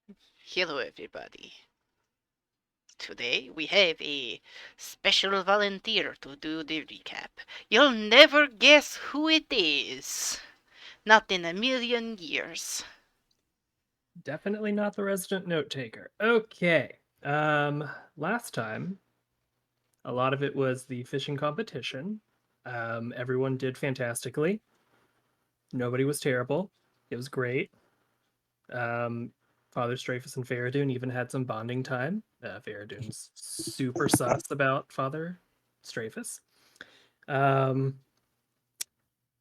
Hello, everybody. Today we have a special volunteer to do the recap. You'll never guess who it is. Not in a million years. Definitely not the resident note taker. Okay. Last time, a lot of it was the fishing competition. Everyone did fantastically. Nobody was terrible. It was great. Um, Father Straphus and Fereydun even had some bonding time. Fereydun's super sus about Father Straphus. Um,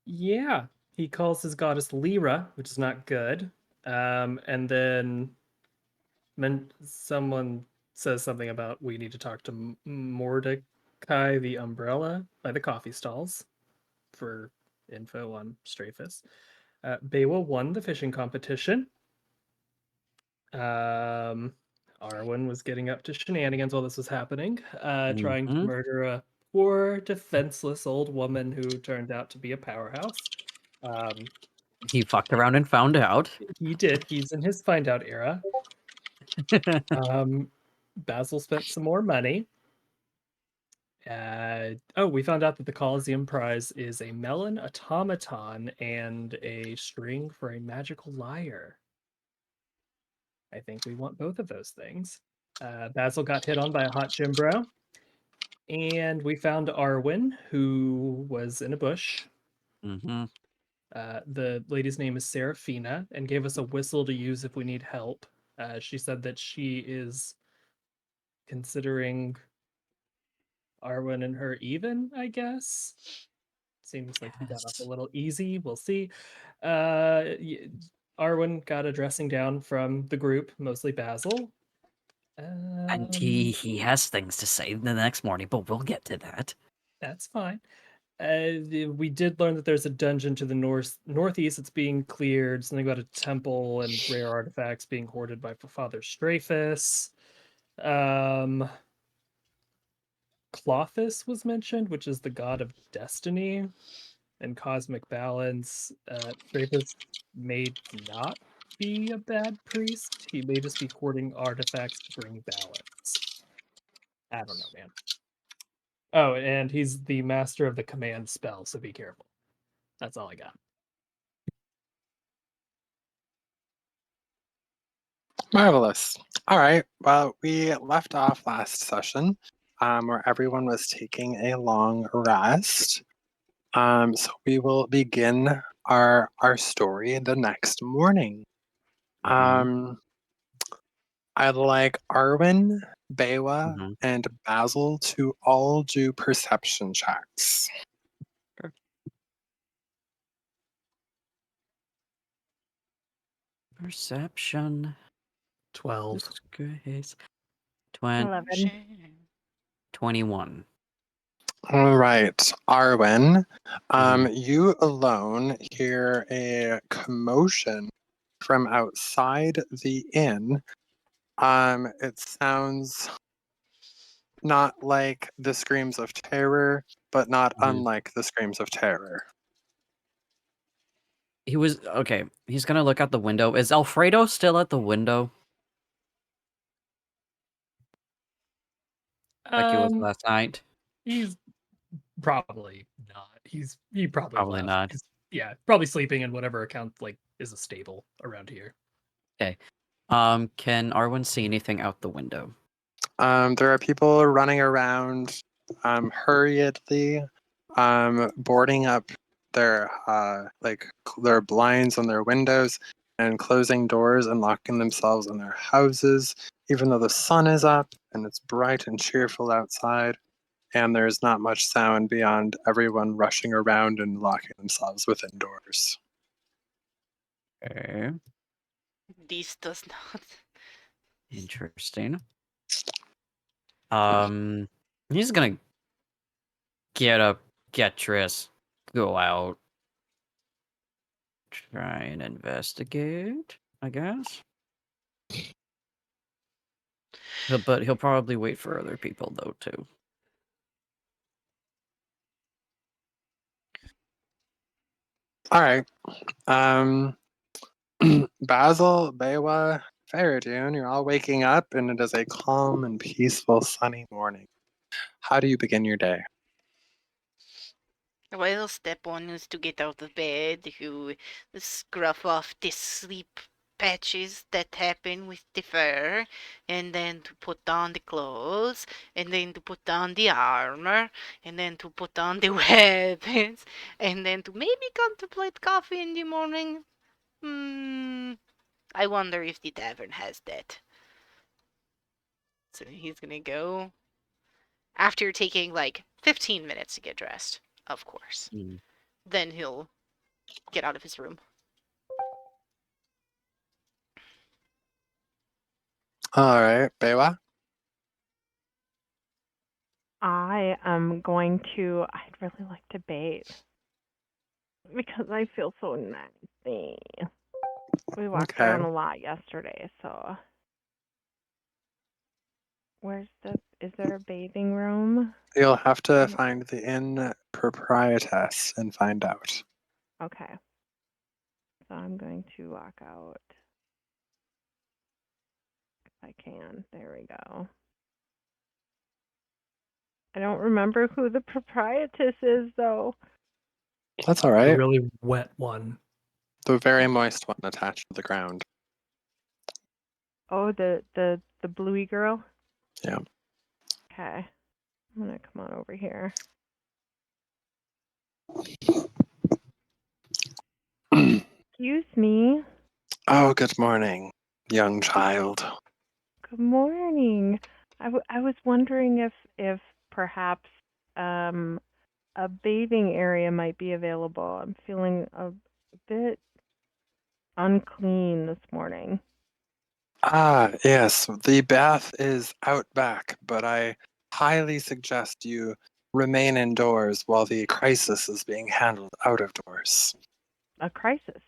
yeah, he calls his goddess Lyra, which is not good. And then someone says something about we need to talk to Mordecai the Umbrella by the coffee stalls for info on Straphus. Bewa won the fishing competition. Um, Arwyn was getting up to shenanigans while this was happening, trying to Mm-hmm. murder a poor, defenseless old woman who turned out to be a powerhouse. Um, He fucked around and found out. he did. He's in his find out era. Basil spent some more money. We found out that the Coliseum prize is a melon automaton and a string for a magical lyre. I think we want both of those things. Basil got hit on by a hot gym bro. And we found Arwyn, who was in a bush. Mm-hmm. The lady's name is Seraphina and gave us a whistle to use if we need help. She said that she is considering Arwen and her even, I guess. Seems like we got off a Yes. little easy. We'll see. Uh, Arwen got a dressing down from the group, mostly Basil. And he Um, he has things to say the next morning, but we'll get to that. that's fine. We did learn that there's a dungeon to the northeast that's being cleared. Something about a temple and rare artifacts being hoarded by Father Straphus. Um, Clothis was mentioned, which is the god of destiny and cosmic balance. Straphus may not be a bad priest. He may just be hoarding artifacts to bring balance. I don't know, man. Oh, and he's the master of the command spell, so be careful. That's all I got. Marvelous. All right. Well, we left off last session where everyone was taking a long rest. So we will begin our story the next morning. Mm-hmm. Um, I'd like Arwyn, Bewa, Mm-hmm. and Basil to all do perception checks. Perception. 12. Disgrace. 11. 21. All right, Arwen, Mm-hmm. you alone hear a commotion from outside the inn. It sounds not like the screams of terror, but not Mm-hmm. unlike the screams of terror. He was okay. He's gonna look out the window. Is Alfredo still at the window like he was Um, last night? he's probably not. He probably Probably left. not. Yeah, probably sleeping in whatever account like is a stable around here. Okay. Can Arwen see anything out the window? There are people running around hurriedly, boarding up their blinds on their windows and closing doors and locking themselves in their houses, even though the sun is up and it's bright and cheerful outside. And there's not much sound beyond everyone rushing around and locking themselves within doors. Okay. This does not. Interesting. Um, he's gonna get up, get dressed, go out, try and investigate, I guess. But he'll probably wait for other people though too. All right. Basil, Bewa, Fereydun, you're all waking up, and it is a calm and peaceful sunny morning. How do you begin your day? Well, step one is to get out of bed, to scruff off the sleep patches that happen with the fur, and then to put on the clothes, and then to put on the armor, and then to put on the weapons, and then to maybe contemplate coffee in the morning. I wonder if the tavern has that. So he's gonna go after taking like 15 minutes to get dressed, of course. Mm. Then he'll get out of his room. All right, Bewa. I am going to. I'd really like to bathe because I feel so nasty. We walked Okay. around a lot yesterday, so is there a bathing room? You'll have to find the inn proprietress and find out. Okay. So I'm going to walk out if I can. There we go. I don't remember who the proprietress is though. That's all The right. really wet one. The very moist one attached to the ground. Oh, the bluey girl? Yeah. Okay. I'm gonna come on over here. Excuse me. Oh, good morning, young child. Good morning. I was wondering if perhaps a bathing area might be available. I'm feeling a bit unclean this morning. Ah, yes, the bath is out back, but I highly suggest you remain indoors while the crisis is being handled out of doors. A crisis.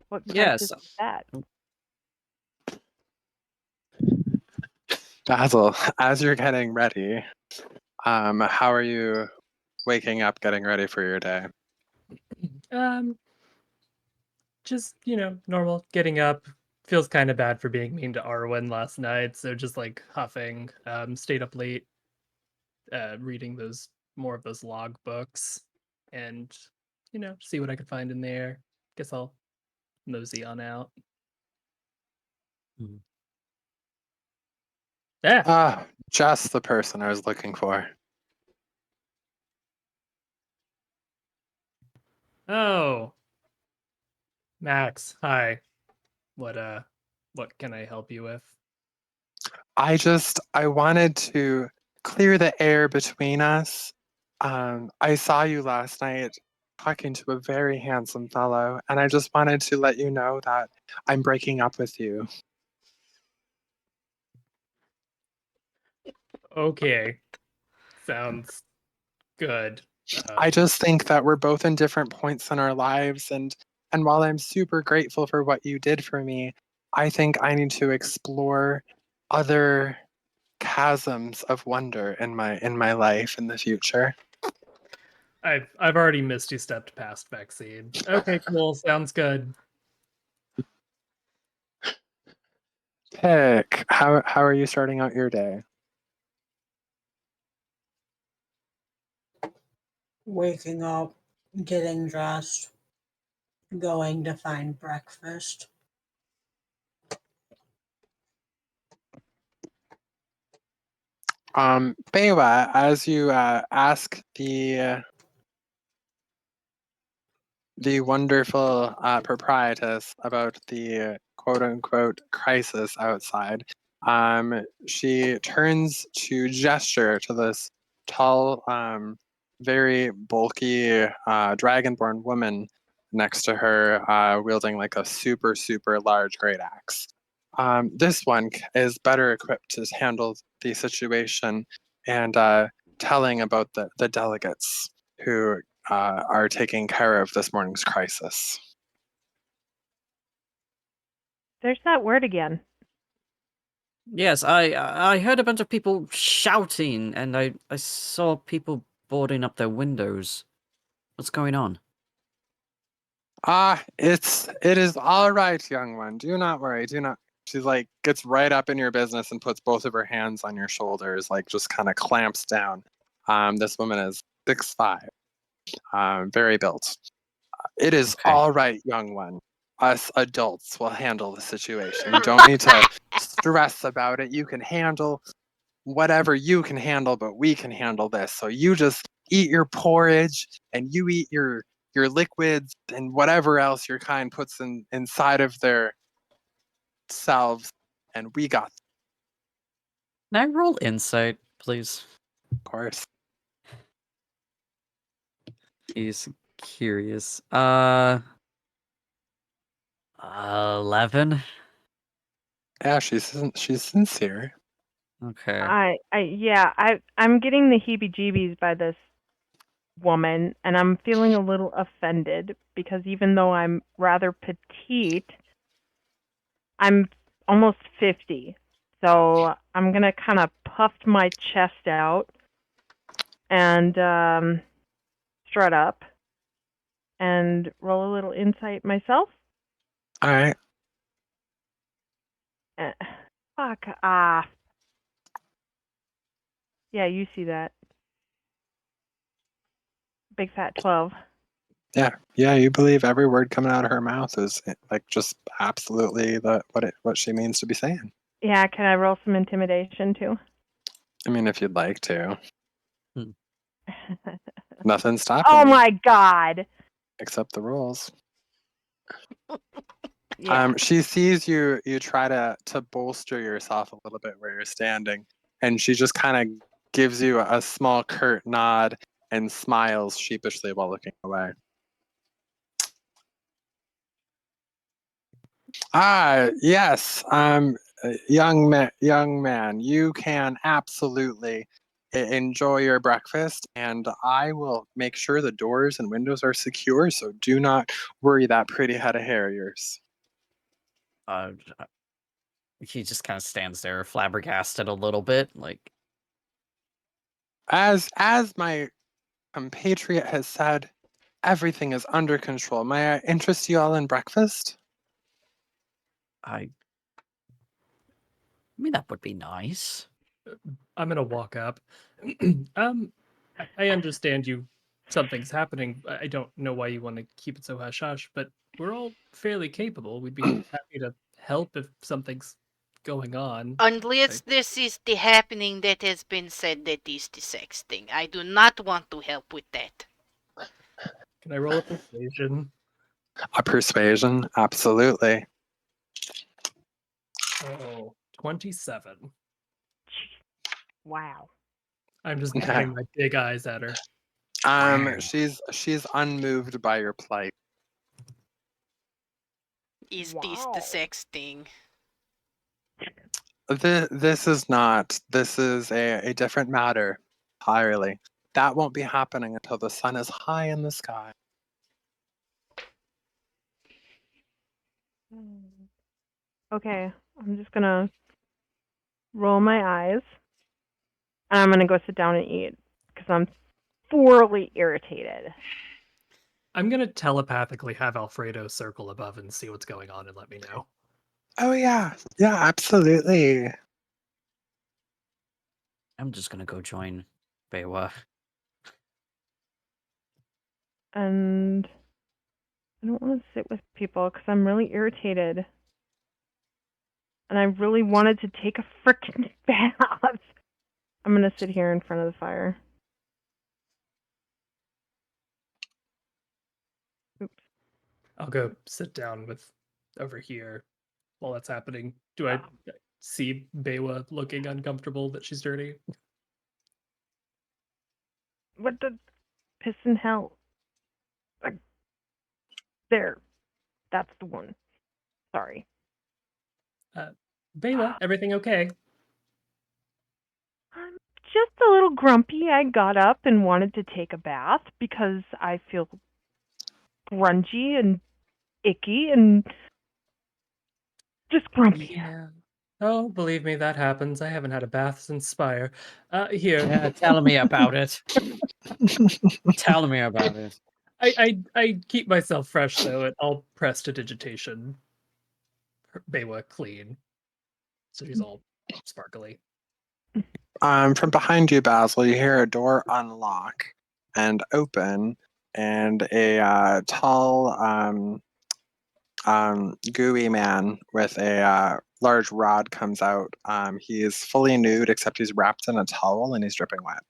What crisis Yes. is that? Basil, as you're getting ready, how are you waking up, getting ready for your day? Just, normal, getting up. Feels kind of bad for being mean to Arwyn last night, so just like huffing. Stayed up late, reading more of those log books, and see what I could find in there. Guess I'll mosey on out. Mm. Yeah. Ah, just the person I was looking for. Oh, Max. Hi. What can I help you with? I wanted to clear the air between us. I saw you last night talking to a very handsome fellow, and I just wanted to let you know that I'm breaking up with you. Okay. Sounds good. I just think that we're both in different points in our lives, and while I'm super grateful for what you did for me, I think I need to explore other chasms of wonder in my life in the future. I've already misty stepped past vaccine. Okay, cool. Sounds good. Pick, how are you starting out your day? Waking up, getting dressed, going to find breakfast. Bewa, as you ask the wonderful proprietress about the quote unquote crisis outside, she turns to gesture to this tall, very bulky dragonborn woman next to her, wielding like a super, super large great axe. This one is better equipped to handle the situation and telling about the delegates who are taking care of this morning's crisis. There's that word again. Yes, I heard a bunch of people shouting, and I saw people boarding up their windows. What's going on? It is all right, young one. Do not worry. Do not. She's like gets right up in your business and puts both of her hands on your shoulders, like just kind of clamps down. This woman is 6'5", very built. It is Okay. all right, young one. Us adults will handle the situation. You don't need to stress about it. You can handle whatever you can handle, but we can handle this. So you just eat your porridge and you eat your liquids and whatever else your kind puts inside of their selves, and we got Can I roll insight, please? of course. He's curious. 11. Yeah, she's sincere. Okay. I'm getting the heebie-jeebies by this woman, and I'm feeling a little offended because even though I'm rather petite, I'm almost 50. So I'm going to kind of puff my chest out and strut up and roll a little insight myself. All right. Eh, Fuck. Yeah, you see that. Big fat 12. Yeah, you believe every word coming out of her mouth is like just absolutely what she means to be saying. Yeah, can I roll some intimidation too? I mean, if you'd like to. Hmm. Nothing's stopping Oh you my god. except the rules. Yeah. She sees you try to bolster yourself a little bit where you're standing, and she just kind of gives you a small curt nod and smiles sheepishly while looking away. Yes. Young man, you can absolutely enjoy your breakfast, and I will make sure the doors and windows are secure, so do not worry that pretty head of hair of yours. He just kind of stands there, flabbergasted a little bit, like, As my compatriot has said, everything is under control. May I interest you all in breakfast? I mean, that would be nice. I'm gonna walk up. I understand you. Something's happening. I don't know why you want to keep it so hush hush, but we're all fairly capable. We'd be happy to help if something's going on. Unless this is the happening that has been said that is the sexting. I do not want to help with that. Can I roll a persuasion? A persuasion? Absolutely. Oh, 27. Wow. I'm just giving my big eyes at her. Wow. She's unmoved by your plight. Is this the sexting? This is not. This is a different matter entirely. That won't be happening until the sun is high in the sky. Okay, I'm just gonna roll my eyes, and I'm gonna go sit down and eat because I'm thoroughly irritated. I'm gonna telepathically have Alfredo circle above and see what's going on and let me know. Oh yeah, absolutely. I'm just gonna go join Bewa. And I don't want to sit with people because I'm really irritated. And I really wanted to take a frickin' bath. I'm gonna sit here in front of the fire. Oops. I'll go sit down with over here while that's happening. Do I see Bewa looking uncomfortable that she's dirty? What the piss in hell? There. That's the one. Sorry. Bewa, everything okay? I'm just a little grumpy. I got up and wanted to take a bath because I feel grungy and icky and just grumpy. Yeah. Oh, believe me, that happens. I haven't had a bath since Spire. Here. Yeah, tell me about it. Tell me about it. I keep myself fresh though, and I'll prestidigitation Bewa clean, so she's all sparkly. From behind you, Basil, you hear a door unlock and open, and a tall, gooey man with a large rod comes out. He is fully nude, except he's wrapped in a towel and he's dripping wet.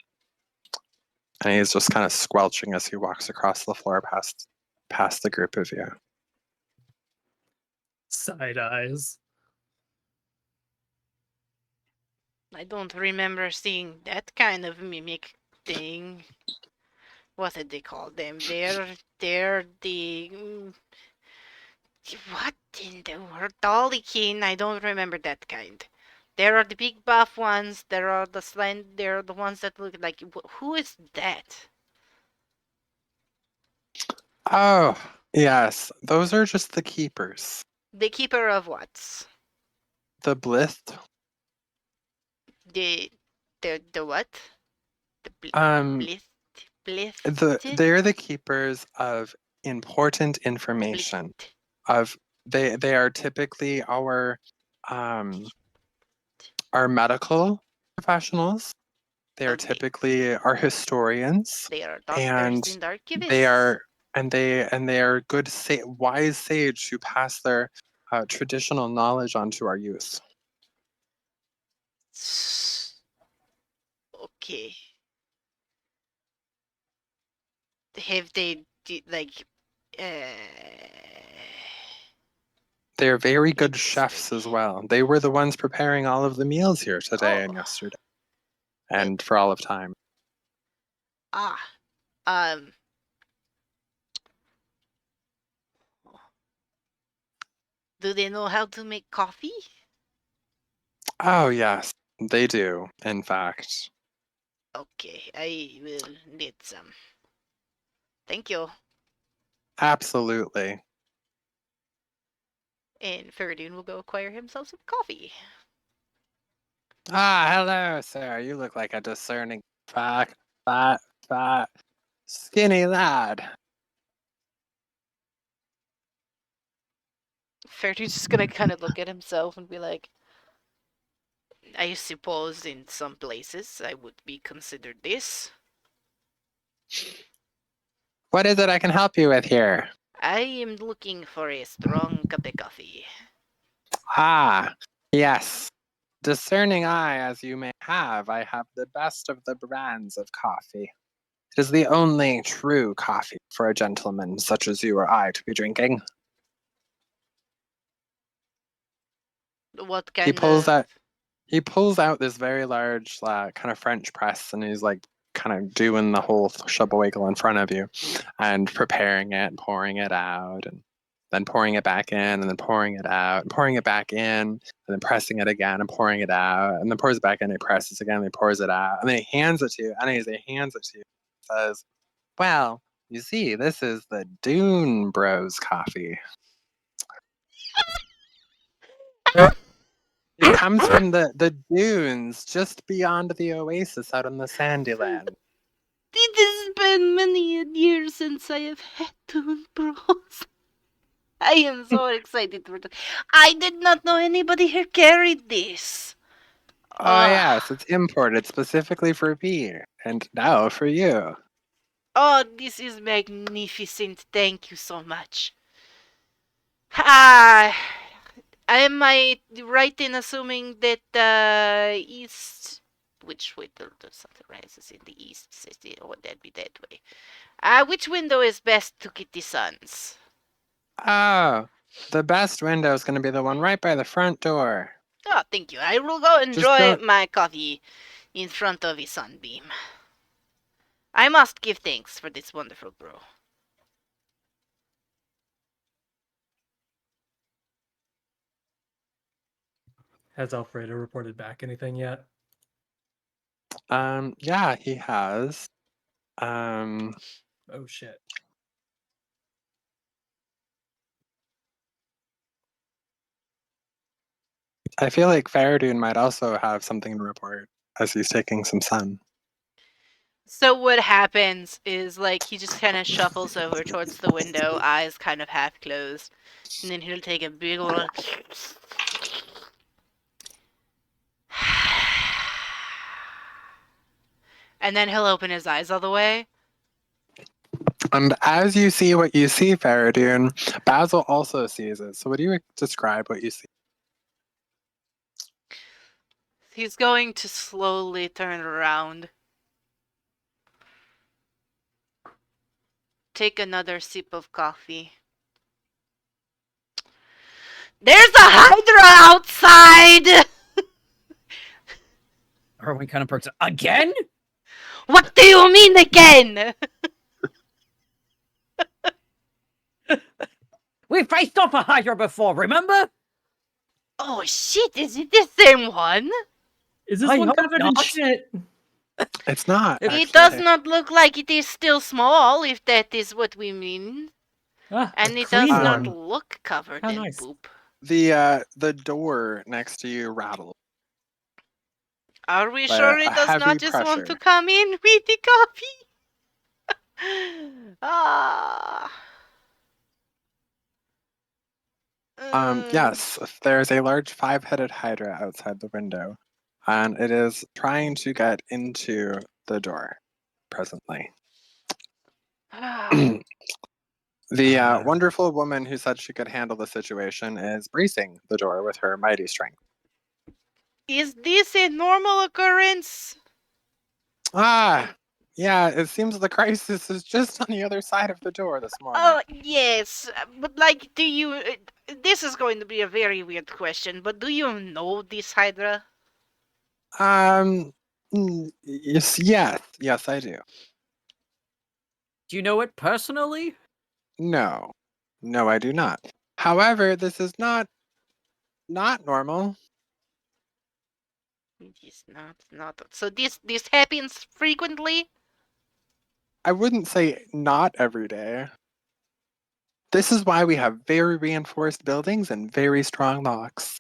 And he's just kind of squelching as he walks across the floor past the group of you. Side eyes. I don't remember seeing that kind of mimic thing. What did they call them? They're the... What in the world? Dollykin? I don't remember that kind. There are the big buff ones. There are the slant. There are the ones that look like... Who is that? Oh, yes. Those are just the keepers. The keeper of what? The blith. The what? The Um, blith. they're the keepers of important information. They are typically our medical professionals. They are Okay. typically our historians. They are And doctors and archivists. they are good wise sage who pass their traditional knowledge on to our youth. Okay. Have they like They are very good Interesting. chefs as well. They were the ones preparing all of the meals here today and Oh. yesterday, and for all of time. um do they know how to make coffee? Oh yes, they do. In fact, Okay, I will need some. Thank you. absolutely. And Fereydun will go acquire himself some coffee. Ah, hello, sir. You look like a discerning, fat, skinny lad. Fereydun's just gonna kind of look at himself and be like, I suppose in some places I would be considered this. What is it I can help you with here? I am looking for a strong cup of coffee. Ah, yes. Discerning eye as you may have, I have the best of the brands of coffee. It is the only true coffee for a gentleman such as you or I to be drinking. What He kind pulls of... out he pulls out this very large kind of French press, and he's like kind of doing the whole shubawiggle in front of you and preparing it and pouring it out and then pouring it back in and then pouring it out and pouring it back in and then pressing it again and pouring it out and then pours it back in and he presses again and he pours it out and then he hands it to you and as he hands it to you he says, well, you see, this is the Dune Bros coffee. It comes from the dunes just beyond the oasis out in the sandy land. It has been many a year since I have had Toon Bros. I am so excited for that. I did not know anybody here carried this. Oh yes, it's imported specifically for me, and now for you. Oh, this is magnificent. Thank you so much. Ah, am I right in assuming that east... Which way the sun rises in the east? Oh, that'd be that way. Which window is best to get the suns? Oh, the best window is going to be the one right by the front door. Oh, thank you. I will go Just enjoy don't. my coffee in front of a sunbeam. I must give thanks for this wonderful brew. Has Alfredo reported back anything yet? Yeah, he has. Oh shit. I feel like Fereydun might also have something to report as he's taking some sun. So what happens is, like, he just kind of shuffles over towards the window, eyes kind of half closed, and then he'll take a big old... and then he'll open his eyes all the way. And as you see what you see, Fereydun, Basil also sees it. So, would you describe what you see? He's going to slowly turn around. Take another sip of coffee. There's a Hydra outside! Arwyn kind of perks up. Again? What do you mean again? We faced off a Hydra before, remember? Oh shit, is it the same one? Is this I one hope covered in not. shit? It's not. It It does actually. not look like it is still small, if that is what we mean. Ah, And a it does clean not one. look covered How in nice. poop. The door next to you rattles Are we by sure a it does heavy not just want to pressure. come in with the coffee? Ah. Yes, there's a large 5-headed Hydra outside the window, and it is trying to get into the door presently. The wonderful woman who said she could handle the situation is bracing the door with her mighty strength. Is this a normal occurrence? Ah, yeah, it seems the crisis is just on the other side of the door this morning. Oh, yes. But, like, do you... this is going to be a very weird question, but do you know this Hydra? Yes, I do. Do you know it personally? No, I do not. However, this is not normal. It is not... So this happens frequently? I wouldn't say not every day. This is why we have very reinforced buildings and very strong locks.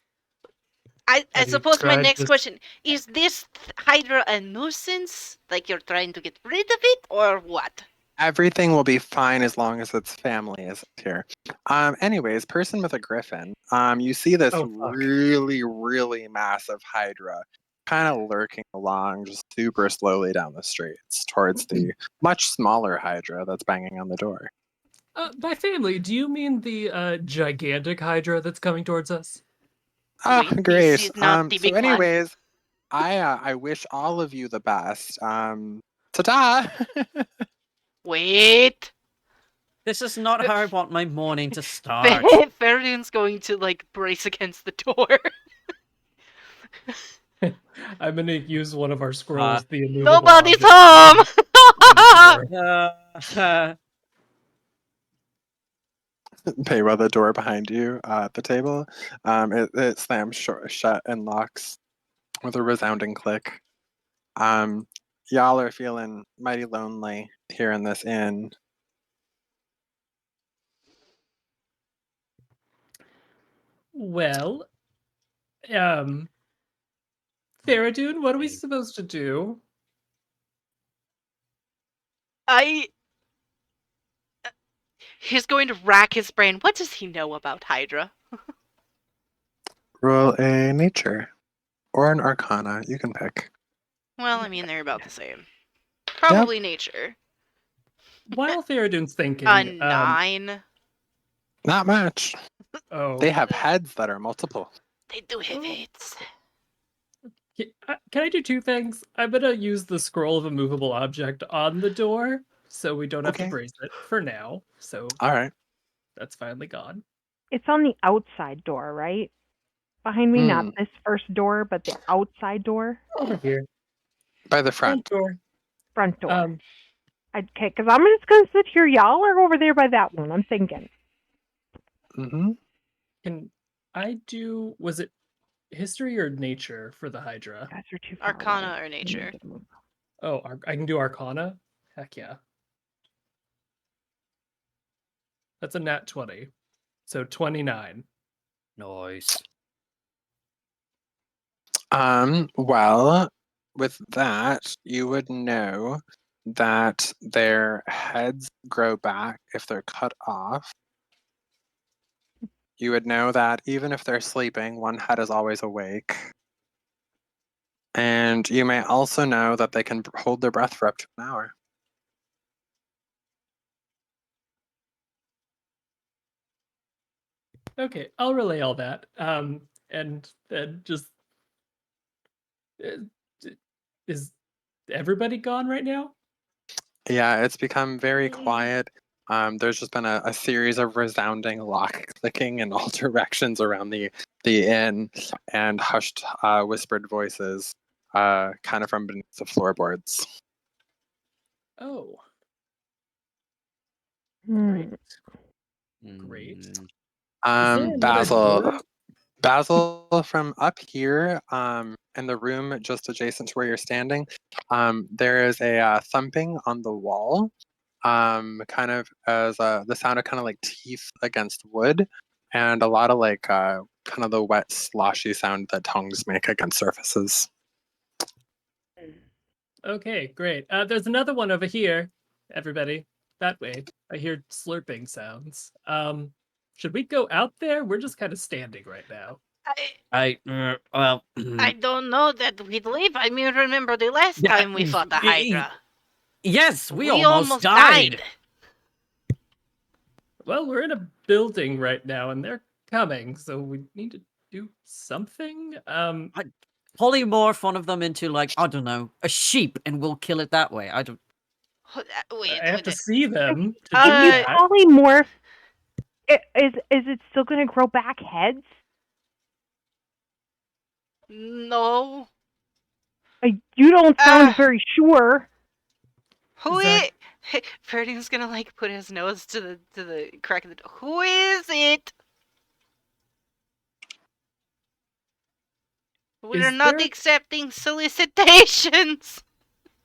I Have you suppose my tried next this? question, is this Hydra a nuisance? Like you're trying to get rid of it, or what? Everything will be fine as long as its family is here. Anyways, person with a griffin. You see this Oh, fuck. really, really massive Hydra kind of lurking along just super slowly down the streets towards the much smaller Hydra that's banging on the door. By family, do you mean the gigantic Hydra that's coming towards us? Oh, Wait, great. this is not the So big one. anyways, I wish all of you the best. Ta-ta! Wait. This is not how I want my morning to start. Fereydun's going to, like, brace against the door. I'm gonna use one of our scrolls, the immovable Nobody's object, home! on the door. Bewa, the door behind you at the table, it slams shut and locks with a resounding click. Y'all are feeling mighty lonely here in this inn. Well, Fereydun, what are we supposed to do? He's going to rack his brain. What does he know about Hydra? Roll a nature or an arcana. You can pick. Well, I mean, they're about the same. Probably nature. While Fereydun's thinking, A 9. Not much. oh, They have heads that are multiple. They do have heads. Can I do two things? I'm gonna use the scroll of immovable object on the door, so we don't have to Okay. brace it for now. So All right. that's finally gone. It's on the outside door, right? Behind me, not this first door, but the outside door, Over here, By the front. door. front door. Um, Okay, because I'm just gonna sit here. Y'all are over there by that one. I'm thinking. Mm-hmm. can I do? Was it history or nature for the Hydra? You guys are too far Arcana away. or nature? Oh, I can do Arcana. Heck yeah. That's a nat 20, so 29. Nice. Well, with that, you would know that their heads grow back if they're cut off. You would know that even if they're sleeping, one head is always awake. And you may also know that they can hold their breath for up to an hour. Okay, I'll relay all that. And then just is everybody gone right now? Yeah, it's become very quiet. There's just been a series of resounding lock clicking in all directions around the inn, and hushed, whispered voices, kind of from beneath the floorboards. Oh, Hmm. great. Great. Is there another Basil, door? Basil, from up here, in the room just adjacent to where you're standing, there is a thumping on the wall, kind of as the sound of kind of like teeth against wood, and a lot of like kind of the wet, sloshy sound that tongues make against surfaces. Okay, great. There's another one over here. Everybody, that way. I hear slurping sounds. Should we go out there? We're just kind of standing right now. Well, I don't know that we'd leave. I mean, remember the last Yeah, time we fought the Hydra? yes, we We almost died. Well, we're in a building right now, and they're coming, so we need to do something. Polymorph one of them into, like, I don't know, a sheep, and we'll kill it that way. I don't. Wait, I have to wait, see them to If do you that. polymorph, is it still going to grow back heads? no. You don't sound Ah. very sure. Who Is is? that- Fereydun's gonna like put his nose to the crack of the door. Who is it? We're Is not there accepting solicitations.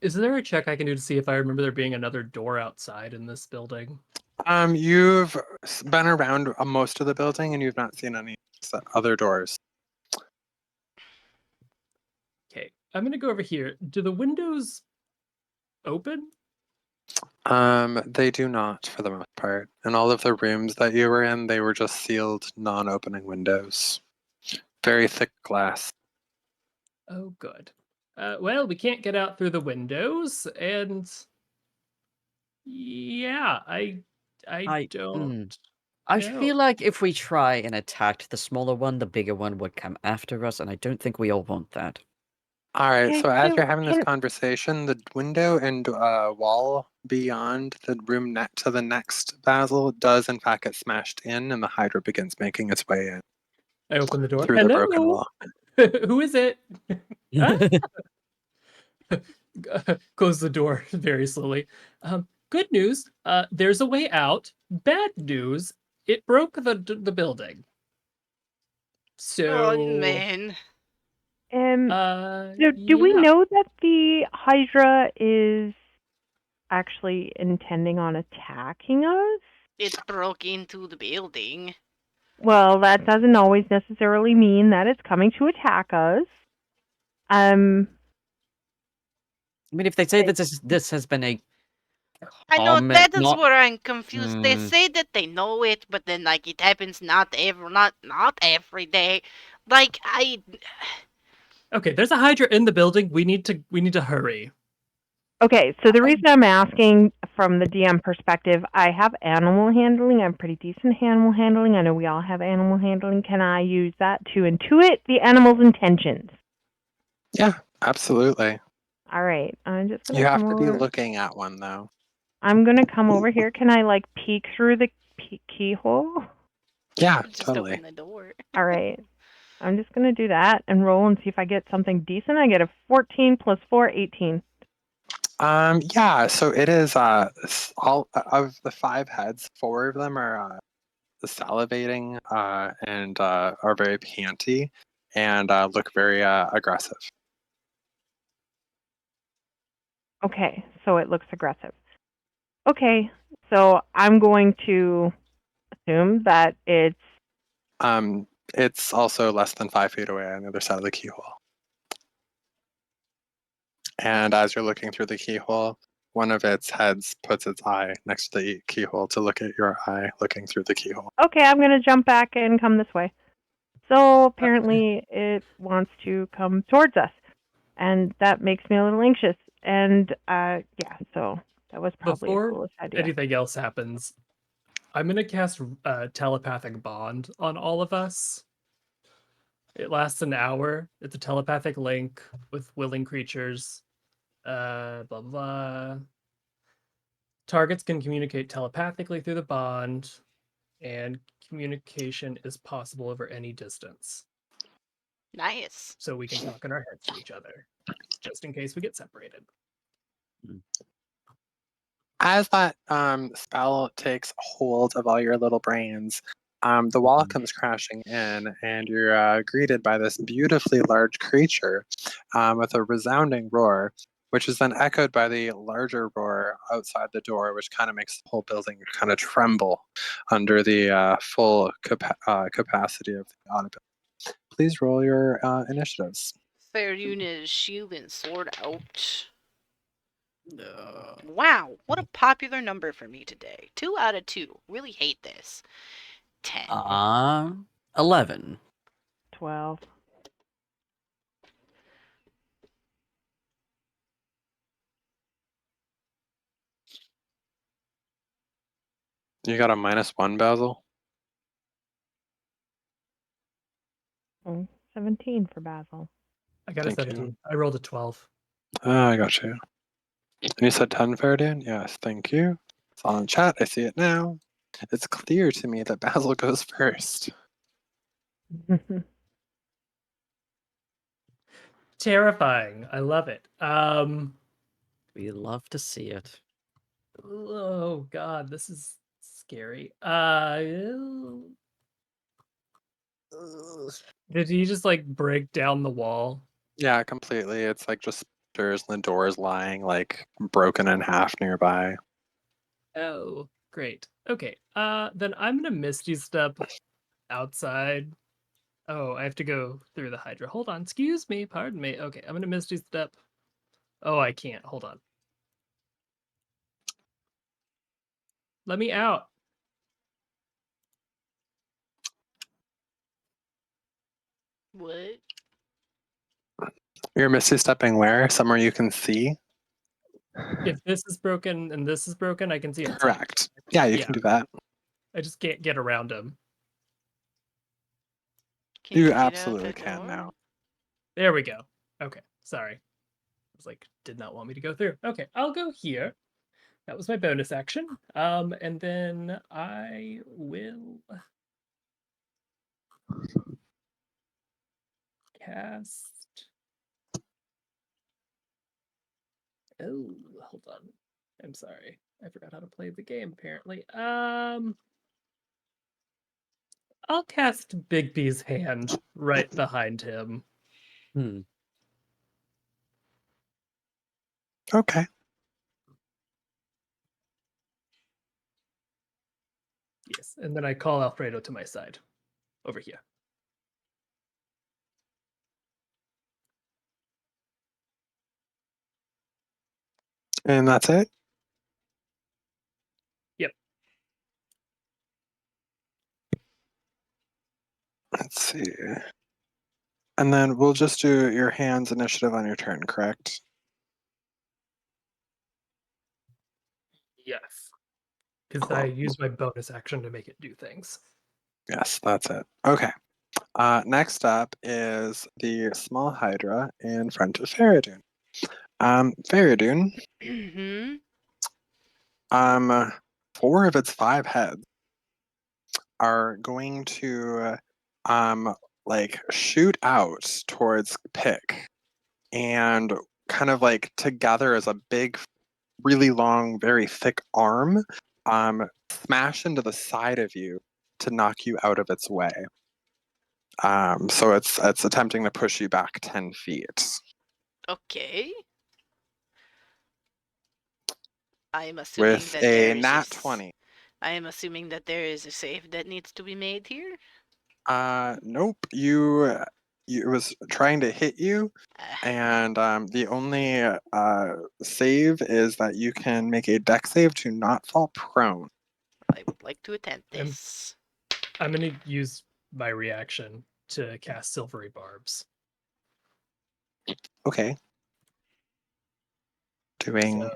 is there a check I can do to see if I remember there being another door outside in this building? You've been around most of the building, and you've not seen any other doors. Okay, I'm gonna go over here. Do the windows open? They do not, for the most part. In all of the rooms that you were in, they were just sealed, non-opening windows. Very thick glass. Oh, good. Well, we can't get out through the windows, and yeah, I don't I know. feel like if we try and attacked the smaller one, the bigger one would come after us, and I don't think we all want that. All right, Okay, so as so you're having this can- conversation, the window and wall beyond the room to the next Basil does in fact get smashed in, and the Hydra begins making its way in I open the door. through the broken Hello? wall. Who is it? Close the door very slowly. Good news. There's a way out. Bad news. It broke the building. So, Oh man. so do we yeah. know that the Hydra is actually intending on attacking us? It broke into the building. Well, that doesn't always necessarily mean that it's coming to attack us. I mean, if they say Like- that this has been a I know common, that is not where I'm confused. They Hmm. say that they know it, but then like it happens not every day. Like Okay, there's a Hydra in the building. We need to hurry. Okay, so the reason I'm asking from the DM perspective, I have animal handling. I have pretty decent animal handling. I know we all have animal handling. Can I use that to intuit the animal's intentions? Yeah, absolutely. All right, I'm just gonna You have come to be over. looking at one though. I'm gonna come over here. Can I like peek through the keyhole? Yeah, just totally. open the door. All right, I'm just gonna do that and roll and see if I get something decent. I get a 14 plus 4, 18. Yeah, so it is all of the 5 heads, 4 of them are salivating and are very panty and look very aggressive. Okay, so it looks aggressive. Okay, so I'm going to assume that it's It's also less than 5 feet away on the other side of the keyhole. And as you're looking through the keyhole, one of its heads puts its eye next to the keyhole to look at your eye looking through the keyhole. Okay, I'm going to jump back and come this way. So apparently it wants to come towards us. And that makes me a little anxious. And yeah, so that was probably a Before foolish idea. anything else happens, I'm gonna cast telepathic bond on all of us. It lasts an hour. It's a telepathic link with willing creatures. Blah blah blah. Targets can communicate telepathically through the bond, and communication is possible over any distance. Nice. So we can talk in our heads to each other, just in case we get separated. As that spell takes hold of all your little brains, the wall comes crashing in, and you're greeted by this beautifully large creature with a resounding roar, which is then echoed by the larger roar outside the door, which kind of makes the whole building kind of tremble under the full capacity of the audible. Please roll your initiatives. Fereydun is shield and sword out. Wow, what a popular number for me today. 2 out of 2. Really hate this. 10. 11. 12. You got a -1, Basil? 17 for Basil. I got Thank a you. 17. I rolled a 12. I got you. And you said 10, Fereydun? Yes, thank you. It's all in chat. I see it now. It's clear to me that Basil goes first. Terrifying. I love it. We love to see it. Oh god, this is scary. Did he just like break down the wall? Yeah, completely. It's like just splinters and the doors lying like broken in half nearby. Oh, great. Okay. Then I'm gonna Misty Step outside. Oh, I have to go through the Hydra. Hold on. Excuse me. Pardon me. Okay, I'm gonna Misty Step. Oh, I can't. Hold on. Let me out. What? You're misty stepping where? Somewhere you can see? If this is broken and this is broken, I can see outside. Correct. Yeah, you Yeah. can do that. I just can't get around him. Can You get out absolutely the can door? now. There we go. Okay, sorry. I was like, did not want me to go through. Okay, I'll go here. That was my bonus action. And then I will cast. Oh, hold on. I'm sorry. I forgot how to play the game, apparently. I'll cast Bigby's hand right behind him. Hmm. Okay. Yes, and then I call Alfredo to my side. Over here. And that's it? Yep. Let's see. And then we'll just do your hands initiative on your turn, correct? Yes. Because Cool. I use my bonus action to make it do things. Yes, that's it. Okay. Next up is the small Hydra in front of Fereydun. Fereydun, Mm-hmm. 4 of its 5 heads are going to like shoot out towards Pick and kind of like together as a big, really long, very thick arm smash into the side of you to knock you out of its way. So it's attempting to push you back 10 feet. Okay. I am assuming With that a there is nat 20. I am assuming that there is a save that needs to be made here. Nope. You it was trying to hit you, and the only save is that you can make a dex save to not fall prone. I would like to attempt I'm- this. I'm going to use my reaction to cast Silvery Barbs. Okay. Doing So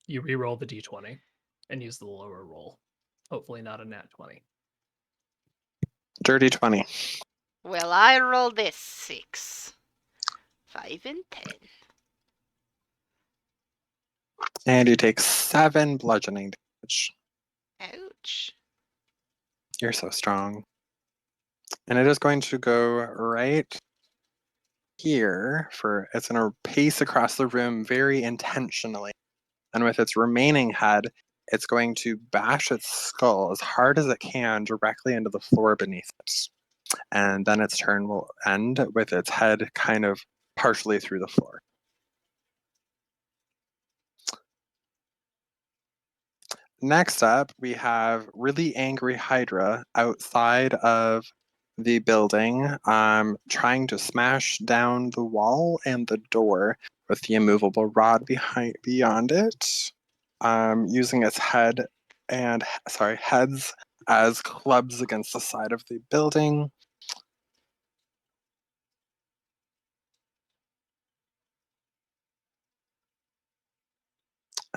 you re-roll the d20 and use the lower roll. Hopefully not a nat 20. dirty 20. Well, I rolled this 6. 5 and 10. And you take 7 bludgeoning damage. Ouch. You're so strong. And it is going to go right here for it's going to pace across the room very intentionally. And with its remaining head, it's going to bash its skull as hard as it can directly into the floor beneath it. And then its turn will end with its head kind of partially through the floor. Next up, we have really angry Hydra outside of the building, trying to smash down the wall and the door with the immovable rod beyond it, using its heads as clubs against the side of the building.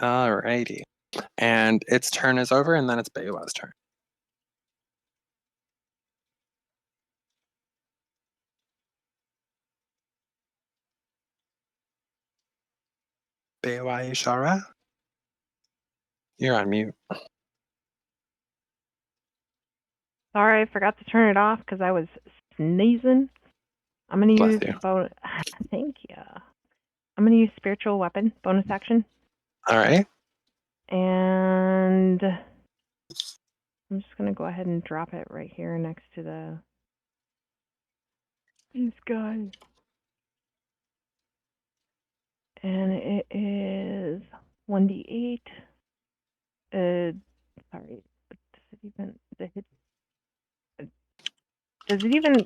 Alrighty. And its turn is over, and then it's Bewa's turn. Bewa-Ishara? You're on mute. Sorry, I forgot to turn it off because I was sneezing. I'm going to Bless use you. Thank you. I'm going to use spiritual weapon bonus action, Alright. and I'm just going to go ahead and drop it right here next to these guys. And it is 1d8. Sorry, does it even the hit? Does it even?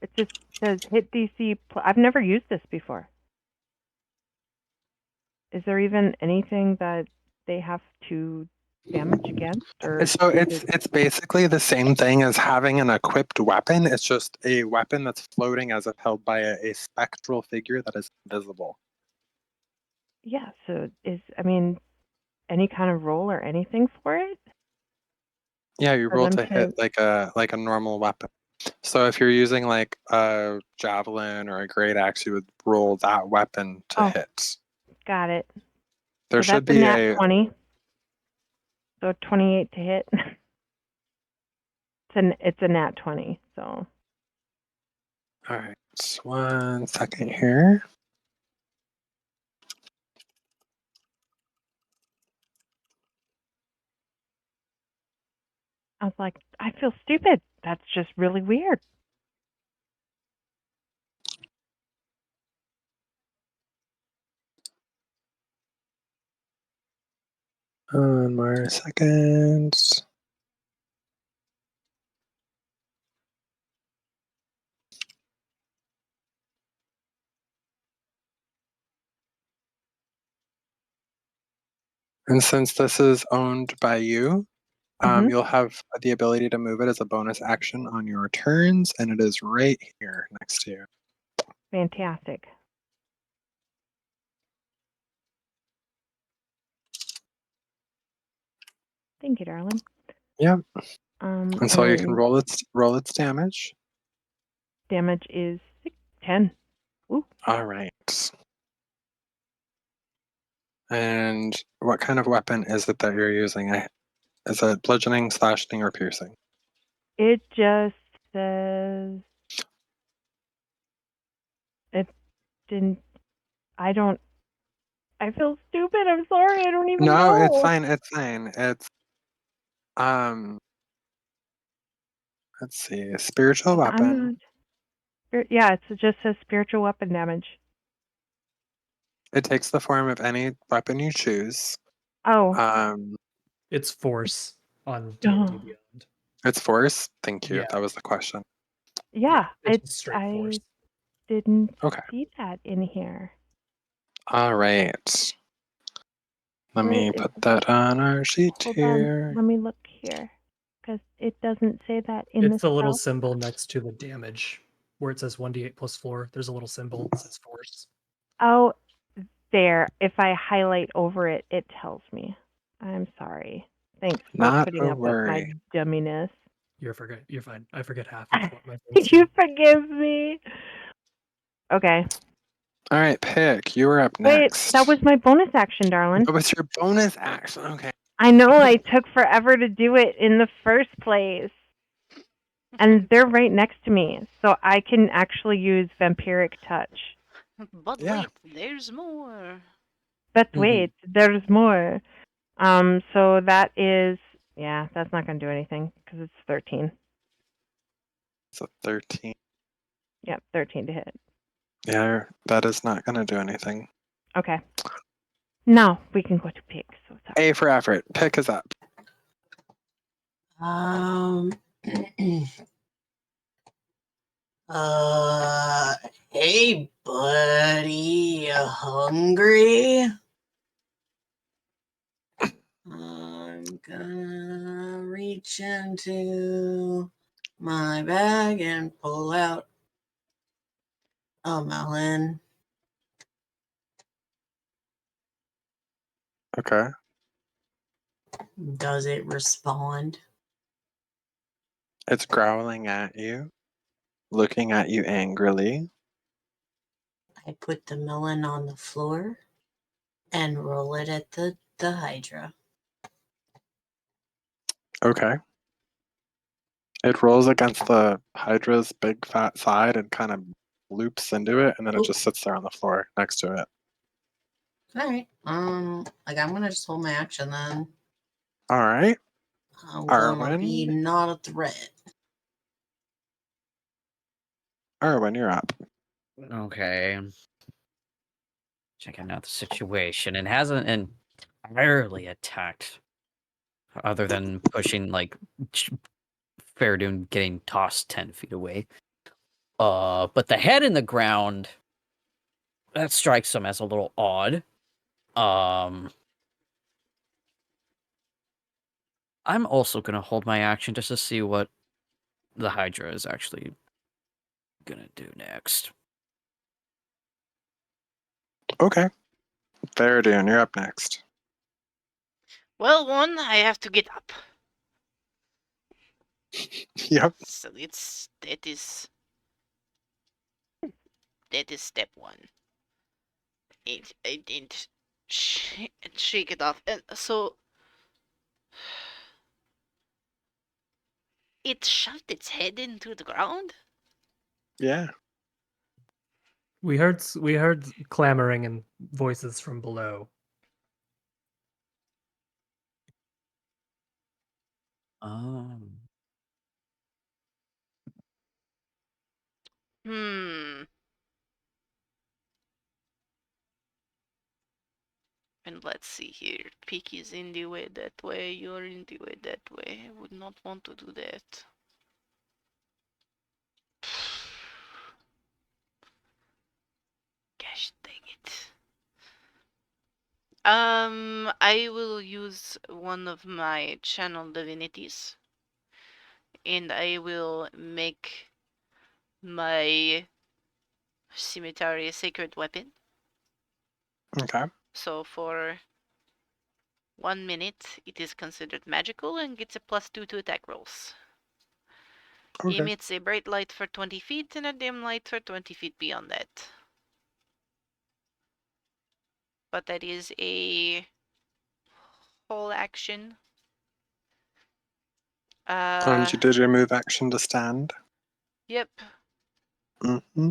It just says hit DC. I've never used this before. Is there even anything that they have to damage against, or So it's basically the same thing as having an equipped weapon. It's just a weapon that's floating as if held by a spectral figure that is invisible. yeah? So any kind of roll or anything for it? Yeah, you For roll them to hit like a normal weapon. So if you're using like a javelin or a great axe, you would roll that weapon to hit. Got it. There So should that's a be nat 20. So 28 to hit. It's a nat 20. So All right, 1 second here. I was like, I feel stupid. That's just really weird. One more second. And since this is owned by you, Mhm. you'll have the ability to move it as a bonus action on your turns, and it is right here next to you. Fantastic. Thank you, darling. Yep. And so you can And roll its damage. damage is 10. Ooh. All right. And what kind of weapon is it that you're using? Is it bludgeoning, slashing, or piercing? It just says it didn't. I don't. I feel stupid. I'm sorry. I don't even know. No, it's fine. It's fine. It's let's see, a spiritual weapon. I'm not. Yeah, it just says spiritual weapon damage. It takes the form of any weapon you choose. Oh. It's force on D&D Oh. Beyond. It's force. Thank you. Yeah. That was the question. Yeah. It's just straight I force. didn't Okay. see that in here. All right. Let Where me is? put that on our sheet Hold on. here. Let me look here, because it doesn't say that in It's the the little spell. symbol next to the damage where it says 1d8 plus 4. There's a little symbol that says force. Oh, there. If I highlight over it, it tells me. I'm sorry. Thanks for Not putting a up with my worry. dumminess. You're fine. I forget half of what my bonus You is. forgive me. Okay. All right, Pick. You are up Wait, next. that was my bonus action, darling. That was your bonus action. Okay. I know I took forever to do it in the first place. And they're right next to me, so I can actually use Vampiric Touch. But Yeah. wait, there's more. But Mhm. wait, there's more. So that is, yeah, that's not going to do anything because it's 13. It's a 13. Yep, 13 to hit. Yeah, that is not going to do anything. Okay. Now we can go to Pig. So it's A for effort. Pick is up. Hey, buddy, you hungry? I'm gonna reach into my bag and pull out a melon. Okay. Does it respond? It's growling at you, looking at you angrily. I put the melon on the floor and roll it at the Hydra. Okay. It rolls against the Hydra's big fat side and kind of loops into it, and then it just sits there on the floor next to it. All right. Like I'm gonna just hold my action then. All right. I'm gonna be Arwyn. not a threat. Arwyn, you're up. Okay. Checking out the situation. It hasn't entirely attacked, other than pushing like Fereydun getting tossed 10 feet away. But the head in the ground, that strikes him as a little odd. I'm also gonna hold my action just to see what the Hydra is actually gonna do next. Okay. Fereydun, you're up next. Well, one, I have to get up. Yep. So that is step one. I didn't shake it off, and so it shoved its head into the ground. Yeah. We heard clamoring and voices from below. Hmm. And let's see here. Peak is in the way that way. You're in the way that way. I would not want to do that. Gosh dang it. I will use one of my channel divinities, and I will make my cemetery a sacred weapon. Okay. So for 1 minute, it is considered magical and gets a +2 to attack rolls. Okay. Emits a bright light for 20 feet and a dim light for 20 feet beyond that. But that is a whole action. And you did your move action to stand. Yep. Mm-hmm.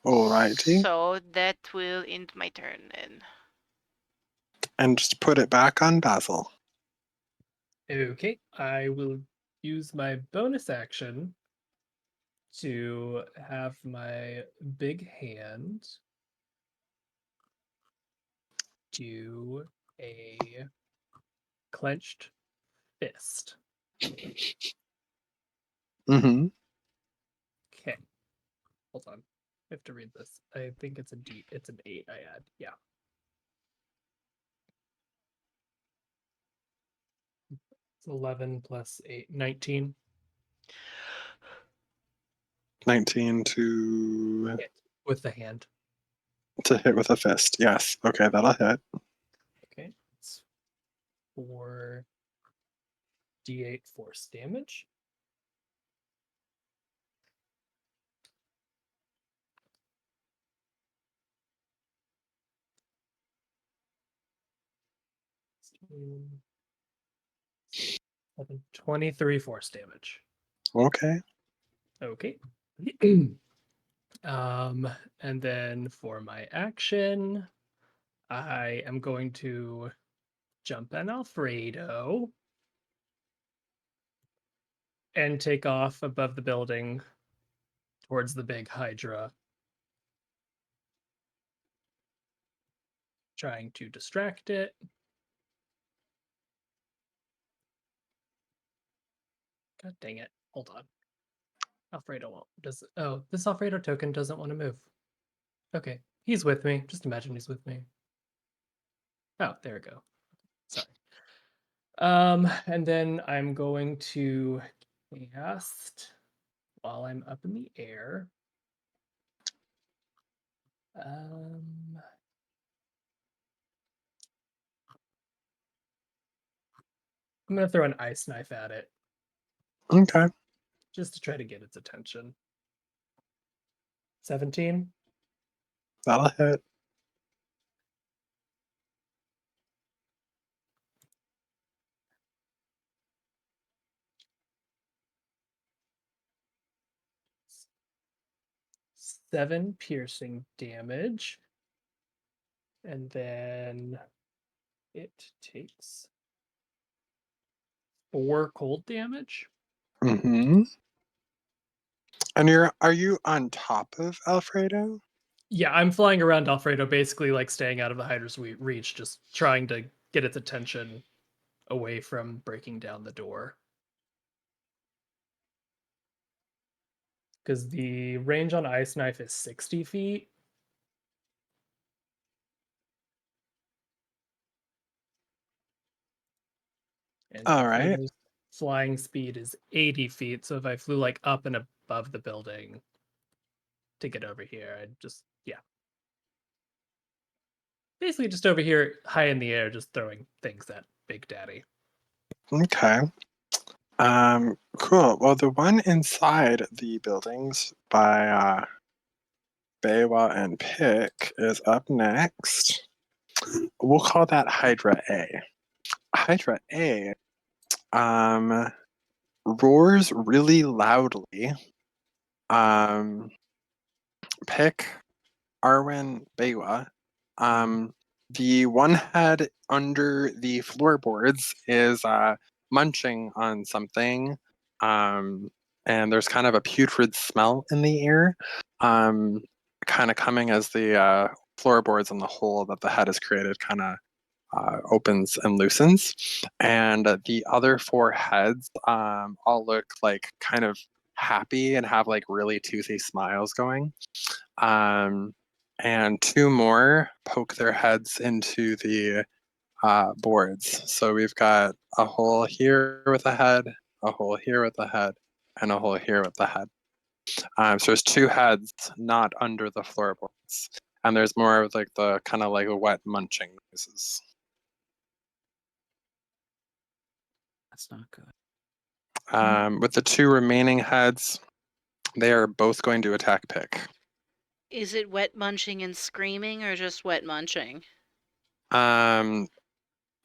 Alrighty. So that will end my turn then. And just put it back on Basil. Okay, I will use my bonus action to have my big hand do a clenched fist. Mm-hmm. Okay, hold on. I have to read this. I think it's it's an 8 I add. Yeah. It's 11 plus 8, 19. 19 to Hit with the hand. hit with a fist. Yes. Okay, that'll hit. Okay. It's 4 d8 force damage. Mm, 23 force damage. Okay. Okay. And then for my action, I am going to jump an Alfredo and take off above the building towards the big Hydra, trying to distract it. God dang it. Hold on. Alfredo won't. This Alfredo token doesn't want to move. Okay. He's with me. Just imagine he's with me. Oh, there we go. Sorry. And then I'm going to cast while I'm up in the air. I'm gonna throw an ice knife at it Okay. just to try to get its attention. 17. That'll hit. Seven piercing damage. And then it takes 4 cold damage. Mm-hmm. And are you on top of Alfredo? Yeah, I'm flying around Alfredo, basically like staying out of the Hydra's reach, just trying to get its attention away from breaking down the door. Because the range on Ice Knife is 60 feet. And All right. Alfredo's flying speed is 80 feet. So if I flew like up and above the building to get over here, I'd just, yeah. Basically just over here, high in the air, just throwing things at Big Daddy. Okay. Cool. Well, the one inside the buildings by Bewa and Pick is up next. We'll call that Hydra A. Hydra A roars really loudly. Pick, Arwyn, Bewa. The one head under the floorboards is munching on something, and there's kind of a putrid smell in the air, kind of coming as the floorboards and the hole that the head has created kind of opens and loosens. And the other 4 heads all look like kind of happy and have like really toothy smiles going. And 2 more poke their heads into the boards. So we've got a hole here with a head, a hole here with a head, and a hole here with the head. So there's 2 heads not under the floorboards. And there's more of like the kind of like a wet munching noises. That's not good. With the 2 remaining heads, they are both going to attack Pick. Is it wet munching and screaming or just wet munching? A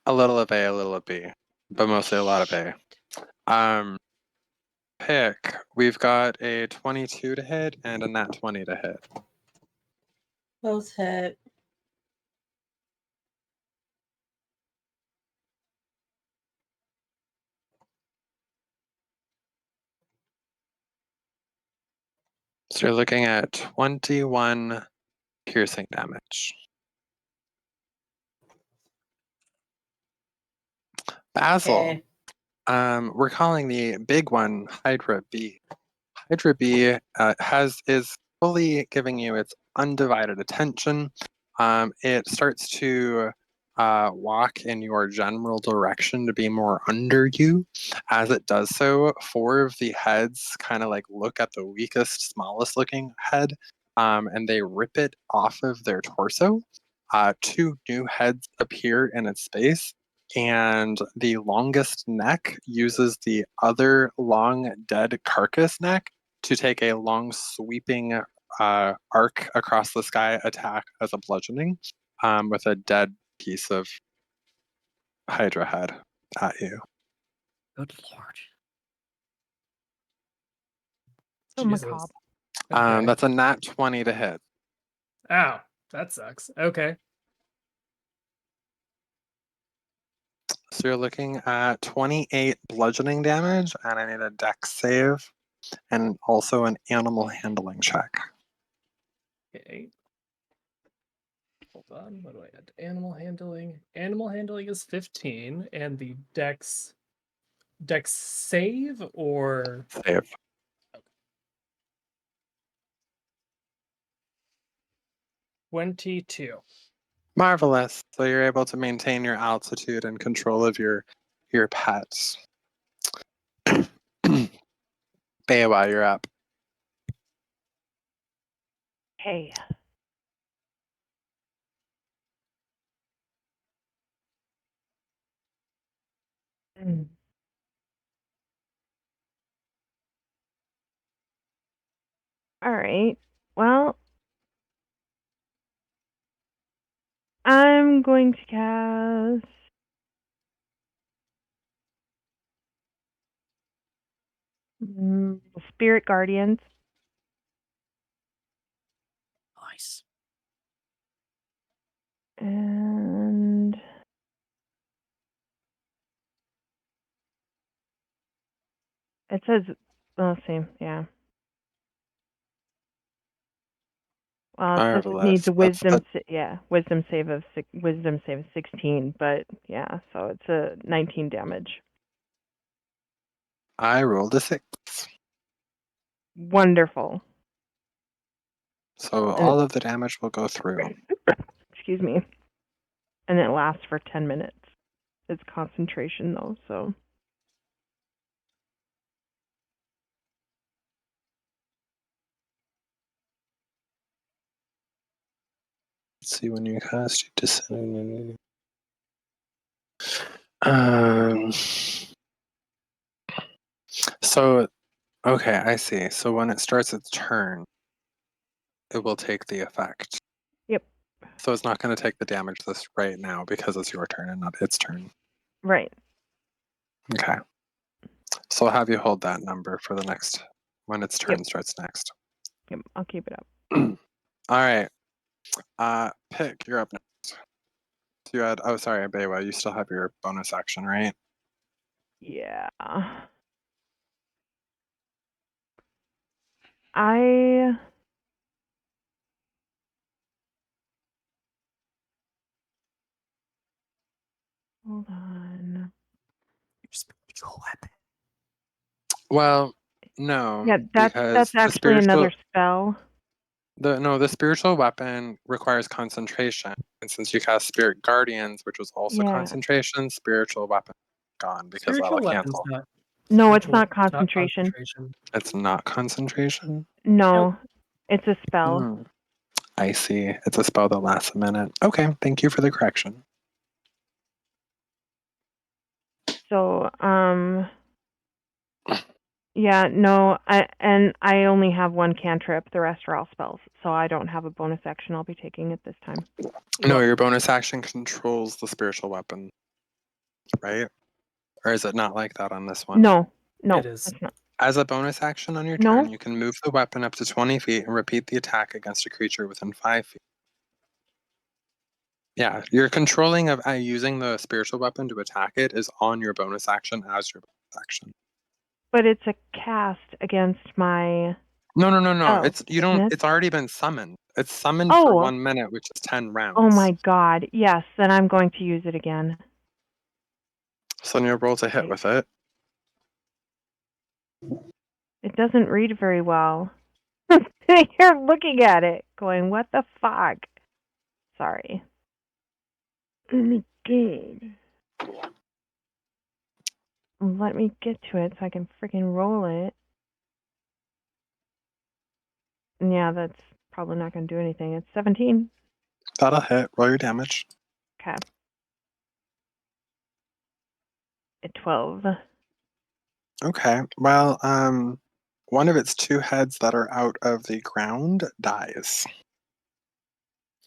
little of A, a little of B, but mostly a lot of A. Pick, we've got a 22 to hit and a nat 20 to hit. Both hit. So you're looking at 21 piercing damage. Basil, Okay. we're calling the big one Hydra B. Hydra B is fully giving you its undivided attention. It starts to walk in your general direction to be more under you. As it does so, 4 of the heads kind of like look at the weakest, smallest looking head, and they rip it off of their torso. 2 new heads appear in its space, and the longest neck uses the other long dead carcass neck to take a long sweeping arc across the sky attack as a bludgeoning with a dead piece of Hydra head at you. Good lord. So Jesus. macabre. Okay. That's a nat 20 to hit. Ow, that sucks. Okay. So you're looking at 28 bludgeoning damage, and I need a dex save and also an animal handling check. Okay. Hold on. What do I add? Animal handling. Animal handling is 15, and the dex save or Save. 22. Marvelous. So you're able to maintain your altitude and control of your pets. Bewa, you're up. Hey. Mm. All right. Well, I'm going to cast Spirit Guardians. Nice. And it says, let's see, yeah. Well, it says it needs Marvelous. a That's wisdom save of 16, but yeah, so it's a 19 damage. I rolled a 6. Wonderful. So And all of the damage will go through. excuse me. And it lasts for 10 minutes. It's concentration though, so. Let's see when you cast, you descend. So, okay, I see. So when it starts its turn, it will take the effect. Yep. So it's not going to take the damage this right now because it's your turn and not its turn. Right. Okay. So I'll have you hold that number for the next, when its turn starts next. Yep. I'll keep it up. All right. Pick, you're up next. You had, oh, sorry, Bewa, you still have your bonus action, right? Yeah. Hold on. Your spiritual weapon. Well, no, Yeah, that's because the actually another spell. the spiritual weapon requires concentration, and since you cast Spirit Guardians, which was also Yeah. concentration, spirituul weapon gone because Spiritual that'll weapon's cancel. not. No, it's spiritual not weapon's concentration. It's not concentration. No, it's a spell. Hmm. I see. It's a spell that lasts a minute. Okay, thank you for the correction. So, yeah, no, I only have one cantrip. The rest are all spells, so I don't have a bonus action I'll be taking at this time. No, your bonus action controls the spiritual weapon, right? Or is it not like that on this one? No, It is. it's not. As a bonus action on your No. turn, you can move the weapon up to 20 feet and repeat the attack against a creature within 5 feet. Yeah, your controlling of using the spiritual weapon to attack it is on your bonus action as your bonus action. But it's a cast against my. No. Oh, It's you isn't don't. it? It's already been summoned. It's summoned for 1 minute, which is 10 rounds. Oh my god! Yes, then I'm going to use it again. So then you roll to hit with it. It doesn't read very well. You're looking at it, going, "What the fuck?" Sorry. Oh my god. Let me get to it so I can freaking roll it. Yeah, that's probably not going to do anything. It's 17. That'll hit. Roll your damage. Okay. At 12. Okay. Well, one of its two heads that are out of the ground dies.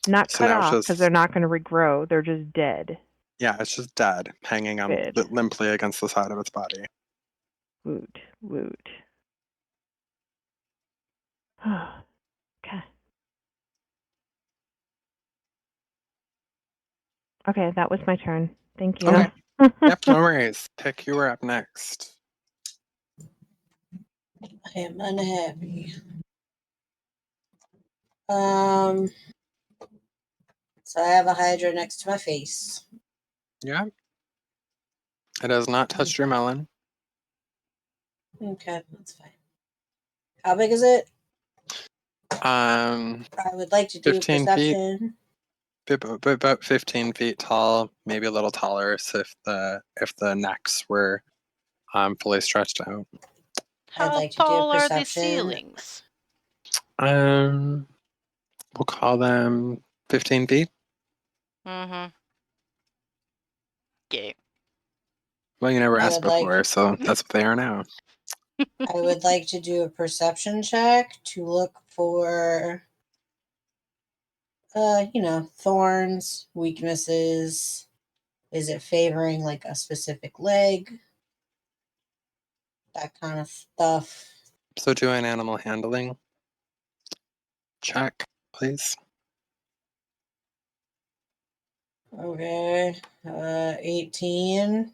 Not So cut now it's off because just they're not going to regrow. They're just dead. yeah, it's just dead, hanging on Good. limply against the side of its body. Woot. Woot. Okay. Okay, that was my turn. Thank you. Okay. Yep, no worries. Pick, you are up next. I am unhappy. So I have a Hydra next to my face. Yeah. It has not touched your melon. Okay, that's fine. How big is it? Um, I would like to do 15 feet. perception. About 15 feet tall, maybe a little taller if the necks were fully stretched out. I'd How like to do tall are the perception. ceilings? We'll call them 15 feet. Mm-hmm. Okay. Well, you never I asked would like- before, so that's what they are now. I would like to do a perception check to look for, thorns, weaknesses. Is it favoring like a specific leg? That kind of stuff. So do an animal handling check, please. Okay. 18.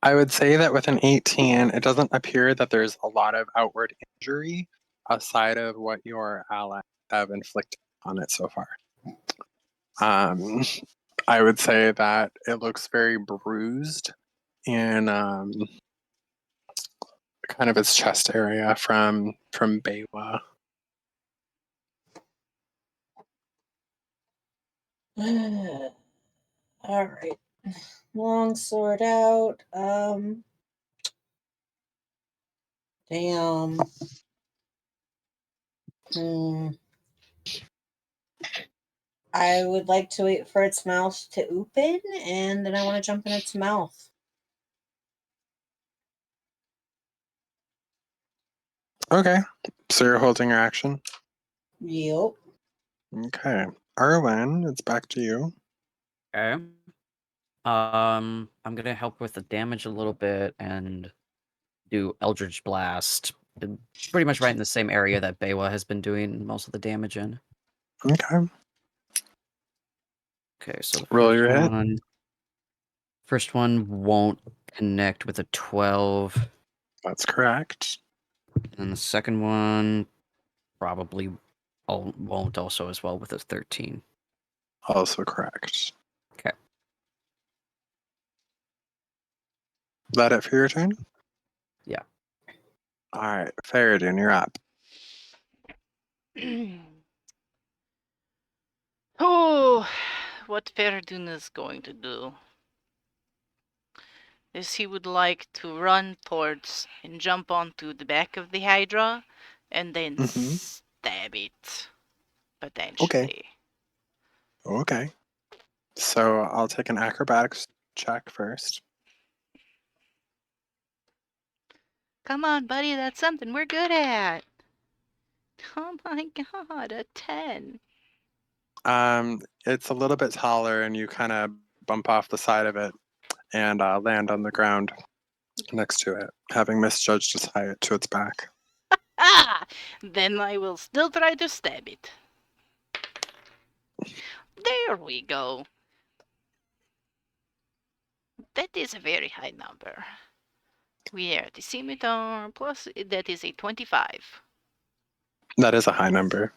I would say that with an 18, it doesn't appear that there's a lot of outward injury aside of what your allies have inflicted on it so far. I would say that it looks very bruised in kind of its chest area from Bewa. All right. Long sword out. Damn. I would like to wait for its mouth to open, and then I want to jump in its mouth. Okay, so you're holding your action. Yep. Okay, Arwyn, it's back to you. Okay. I'm gonna help with the damage a little bit and do Eldritch Blast, pretty much right in the same area that Bewa has been doing most of the damage in. Okay, Okay, so the roll your hit. first one won't connect with a 12, That's correct. and the second one probably won't also as well with a 13. Also correct. Okay. That it for your turn? Yeah. All right, Fereydun, you're up. Oh, what Fereydun is going to do is he would like to run towards and jump onto the back of the Hydra and then stab it, potentially. Okay. So I'll take an acrobatics check first. Come on, buddy, that's something we're good at. Oh my god, a 10. It's a little bit taller, and you kind of bump off the side of it and land on the ground next to it, having misjudged its height to its back. Ah! Then I will still try to stab it. There we go. That is a very high number. We are at the scimitar, plus that is a 25. That is a high number.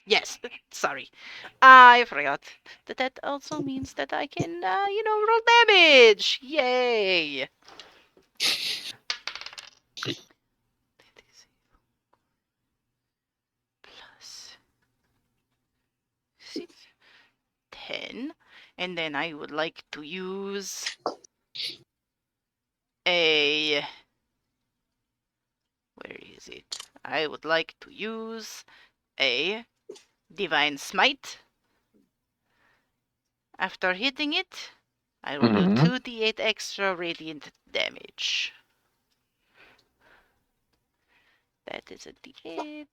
Yes, sorry. I forgot that also means that I can, roll damage. Yay! Plus 6, 10. And then I would like to use a... Where is it? I would like to use a Divine Smite. After hitting it, I will do Mhm. 2d8 extra radiant damage. That is a d8.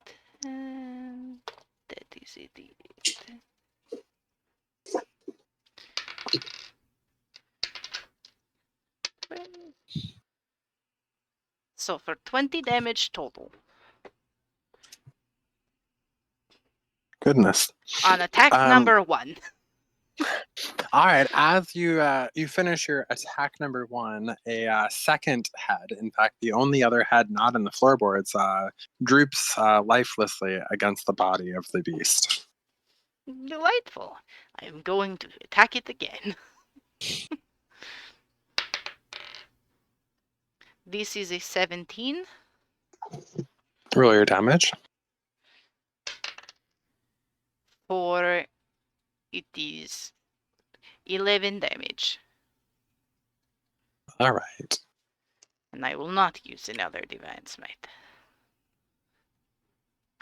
And that is a d8. So for 20 damage total. Goodness. On attack Um, number 1. all right. As you finish your attack number 1, a second head, in fact, the only other head not in the floorboards, droops lifelessly against the body of the beast. Delightful. I am going to attack it again. This is a 17 Roll your damage. for it is 11 damage. All right. And I will not use another Divine Smite.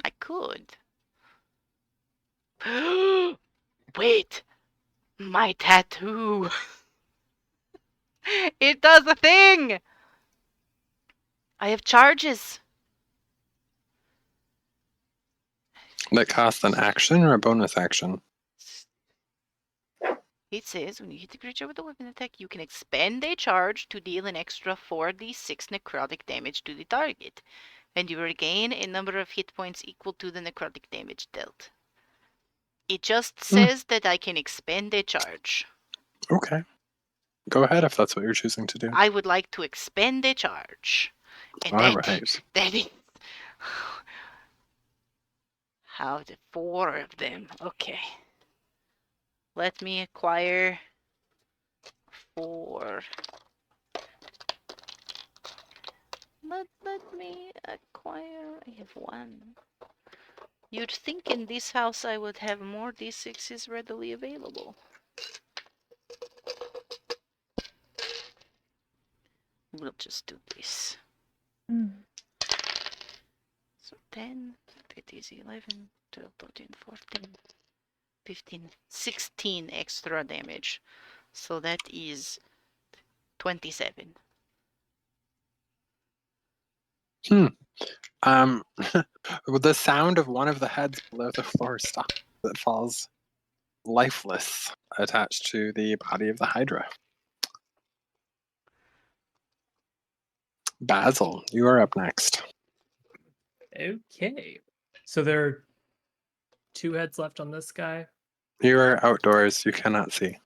I could. Wait! My tattoo! It does a thing! I have charges. That costs an action or a bonus action? It says when you hit the creature with a weapon attack, you can expend a charge to deal an extra 4d6 necrotic damage to the target, and you regain a number of hit points equal to the necrotic damage dealt. It just says that I can expend a charge. Okay. Go ahead if that's what you're choosing to do. I would like to expend a charge. And All that right. is how the 4 of them. Okay. Let me acquire 4. Let me acquire. I have 1. You'd think in this house I would have more d6s readily available. We'll just do this. Mm. So 10, that is 11, 12, 13, 14, 15, 16 extra damage. So that is 27. With the sound of one of the heads below the floor stops. It falls lifeless, attached to the body of the Hydra. Basil, you are up next. Okay. So there are 2 heads left on this guy. You are outdoors. You cannot see.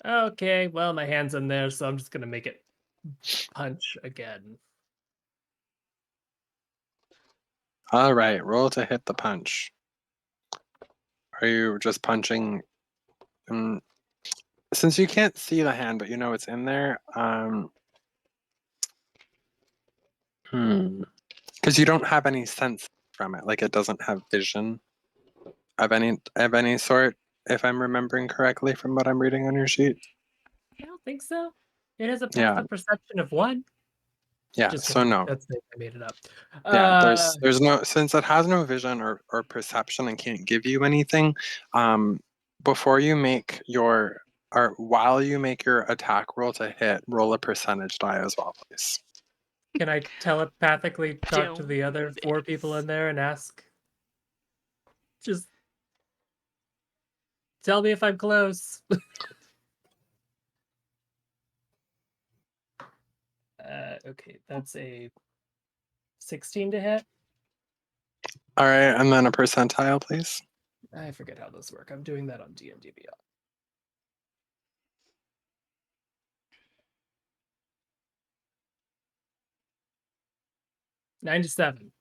Okay, well, my hand's in there, so I'm just gonna make it punch again. All right, roll to hit the punch. Are you just punching? Since you can't see the hand, but you know it's in there. Because you don't have any sense from it, like it doesn't have vision of any sort. If I'm remembering correctly from what I'm reading on your sheet. I don't think so. It has a Yeah. passive perception of 1. Yeah. Just So no. that's it. I made it up. Yeah. There's no, since it has no vision or perception and can't give you anything. Before you make your or while you make your attack roll to hit, roll a percentage die as well, please. Can I telepathically talk to Don't the other do 4 people this. in there and ask? Just tell me if I'm close. Okay, that's a 16 to hit. All right, and then a percentile, please. I forget how those work. I'm doing that on D&D Beyond. 97.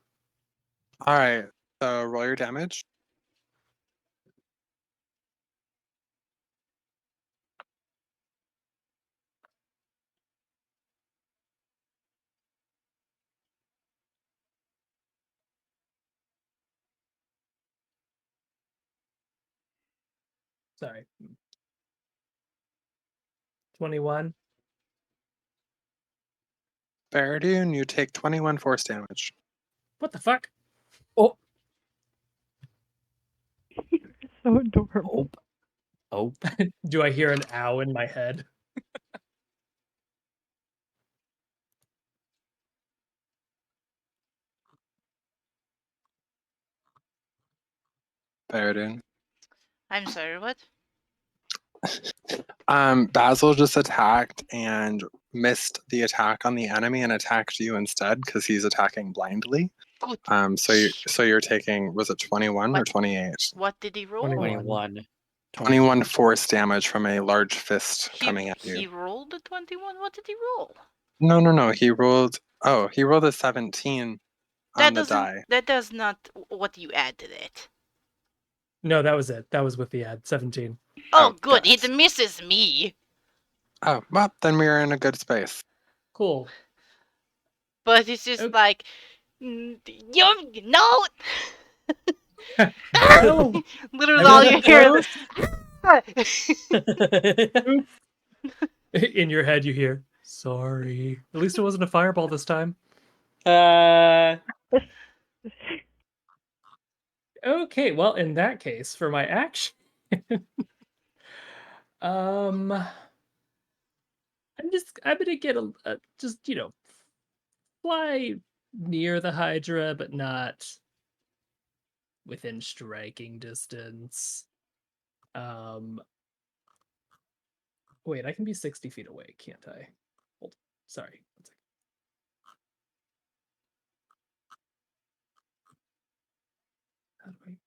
All right, so roll your damage. Sorry. 21. Fereydun, you take 21 force damage. What the fuck? Oh, So adorable. Oh. do I hear an ow in my head? Fereydun. I'm sorry, what? Basil just attacked and missed the attack on the enemy and attacked you instead because he's attacking blindly. Good. So you're taking, was it 21 or What? 28? What did he roll? 21. 21 force damage from a large fist coming at He you. rolled a 21? What did he roll? No. He rolled a 17 on the die. That does not. What do you add to that? No, that was it. That was with the ad. 17. Oh, good. yes. It misses me. Oh, well, then we are in a good space. Cool. But it's just Okay. like, no. No. Literally, I all wasn't you hear is. In your head, you hear, sorry. At least it wasn't a fireball this time. Okay, well, in that case, for my action, I'm gonna get a just fly near the Hydra, but not within striking distance. Wait, I can be 60 feet away, can't I? Hold, sorry. 1 second.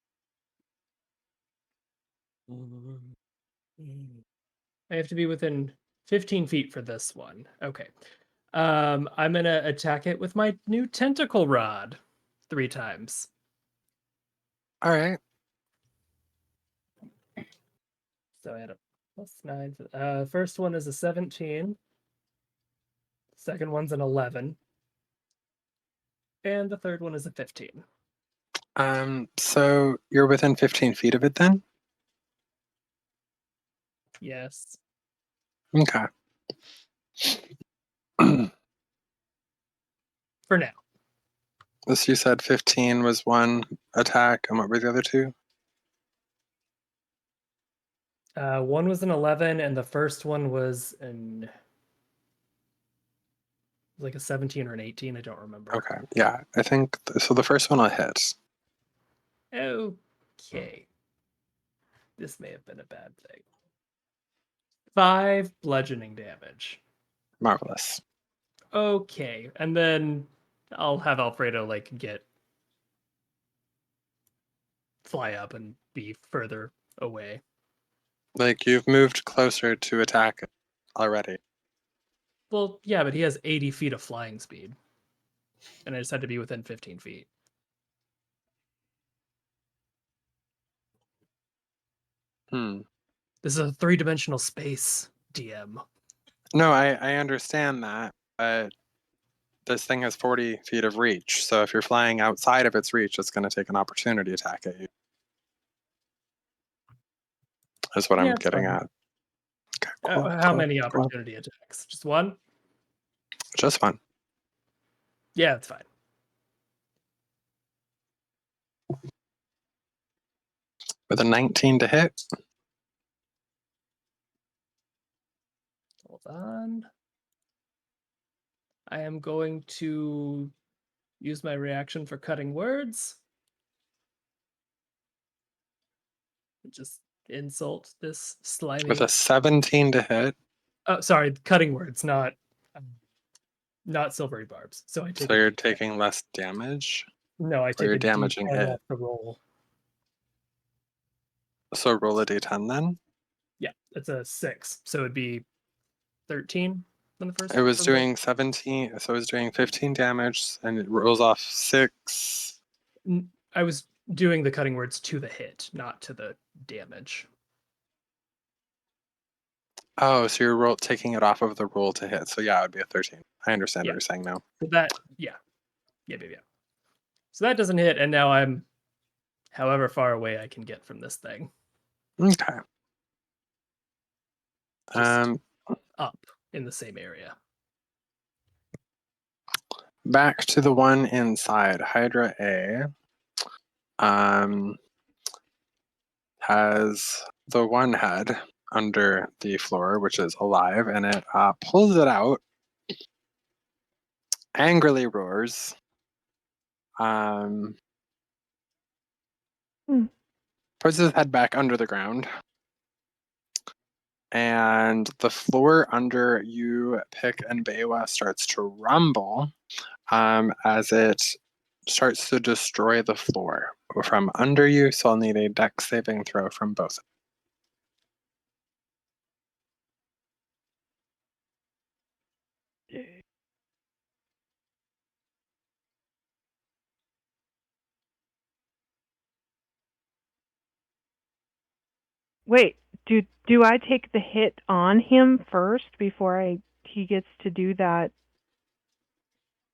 How do I have to be within 15 feet for this one. Okay. I'm gonna attack it with my new tentacle rod 3 times. All right. So I had a +9. First one is a 17. Second one's an 11. And the third one is a 15. So you're within 15 feet of it then? Yes. Okay. For now. This you said 15 was one attack, and what were the other two? One was an 11, and the first one was like a 17 or an 18. I don't remember. Okay. Yeah, I think so. The first one will hit. Okay. This may have been a bad thing. 5 bludgeoning damage. Marvelous. Okay, and then I'll have Alfredo fly up and be further away. Like you've moved closer to attack it already. Well, yeah, but he has 80 feet of flying speed, and I just had to be within 15 feet. This is a 3-dimensional space, DM. No, I understand that, but this thing has 40 feet of reach. So if you're flying outside of its reach, it's going to take an opportunity attack at you. Is what I'm it's getting fine. at. Okay, cool. How cool, many cool. opportunity attacks? Just one? Just one. Yeah, it's fine. With a 19 to hit. Hold on. I am going to use my reaction for cutting words. Just insult this slimy. With a 17 to hit. Oh, sorry, cutting words, not silvery barbs. So I take. So you're taking less damage. No, I take you're a damaging D10 it. off the roll. So roll a d10 then. Yeah, it's a 6, so it'd be 13 on the first. It was roll. doing 17, so it was doing 15 damage, and it rolls off 6. I was doing the cutting words to the hit, not to the damage. Oh, so you're taking it off of the roll to hit. So yeah, it would be a 13. I understand what you're saying now. So that, yeah. So that doesn't hit, and now I'm however far away I can get from this thing. Okay. Just up in the same area. Back to the one inside. Hydra A has the one head under the floor, which is alive, and it pulls it out, angrily roars, puts his head back under the ground, and the floor under you, Pick and Bewa, starts to rumble as it starts to destroy the floor from under you, so I'll need a dex saving throw from both. Wait, do I take the hit on him first before he gets to do that?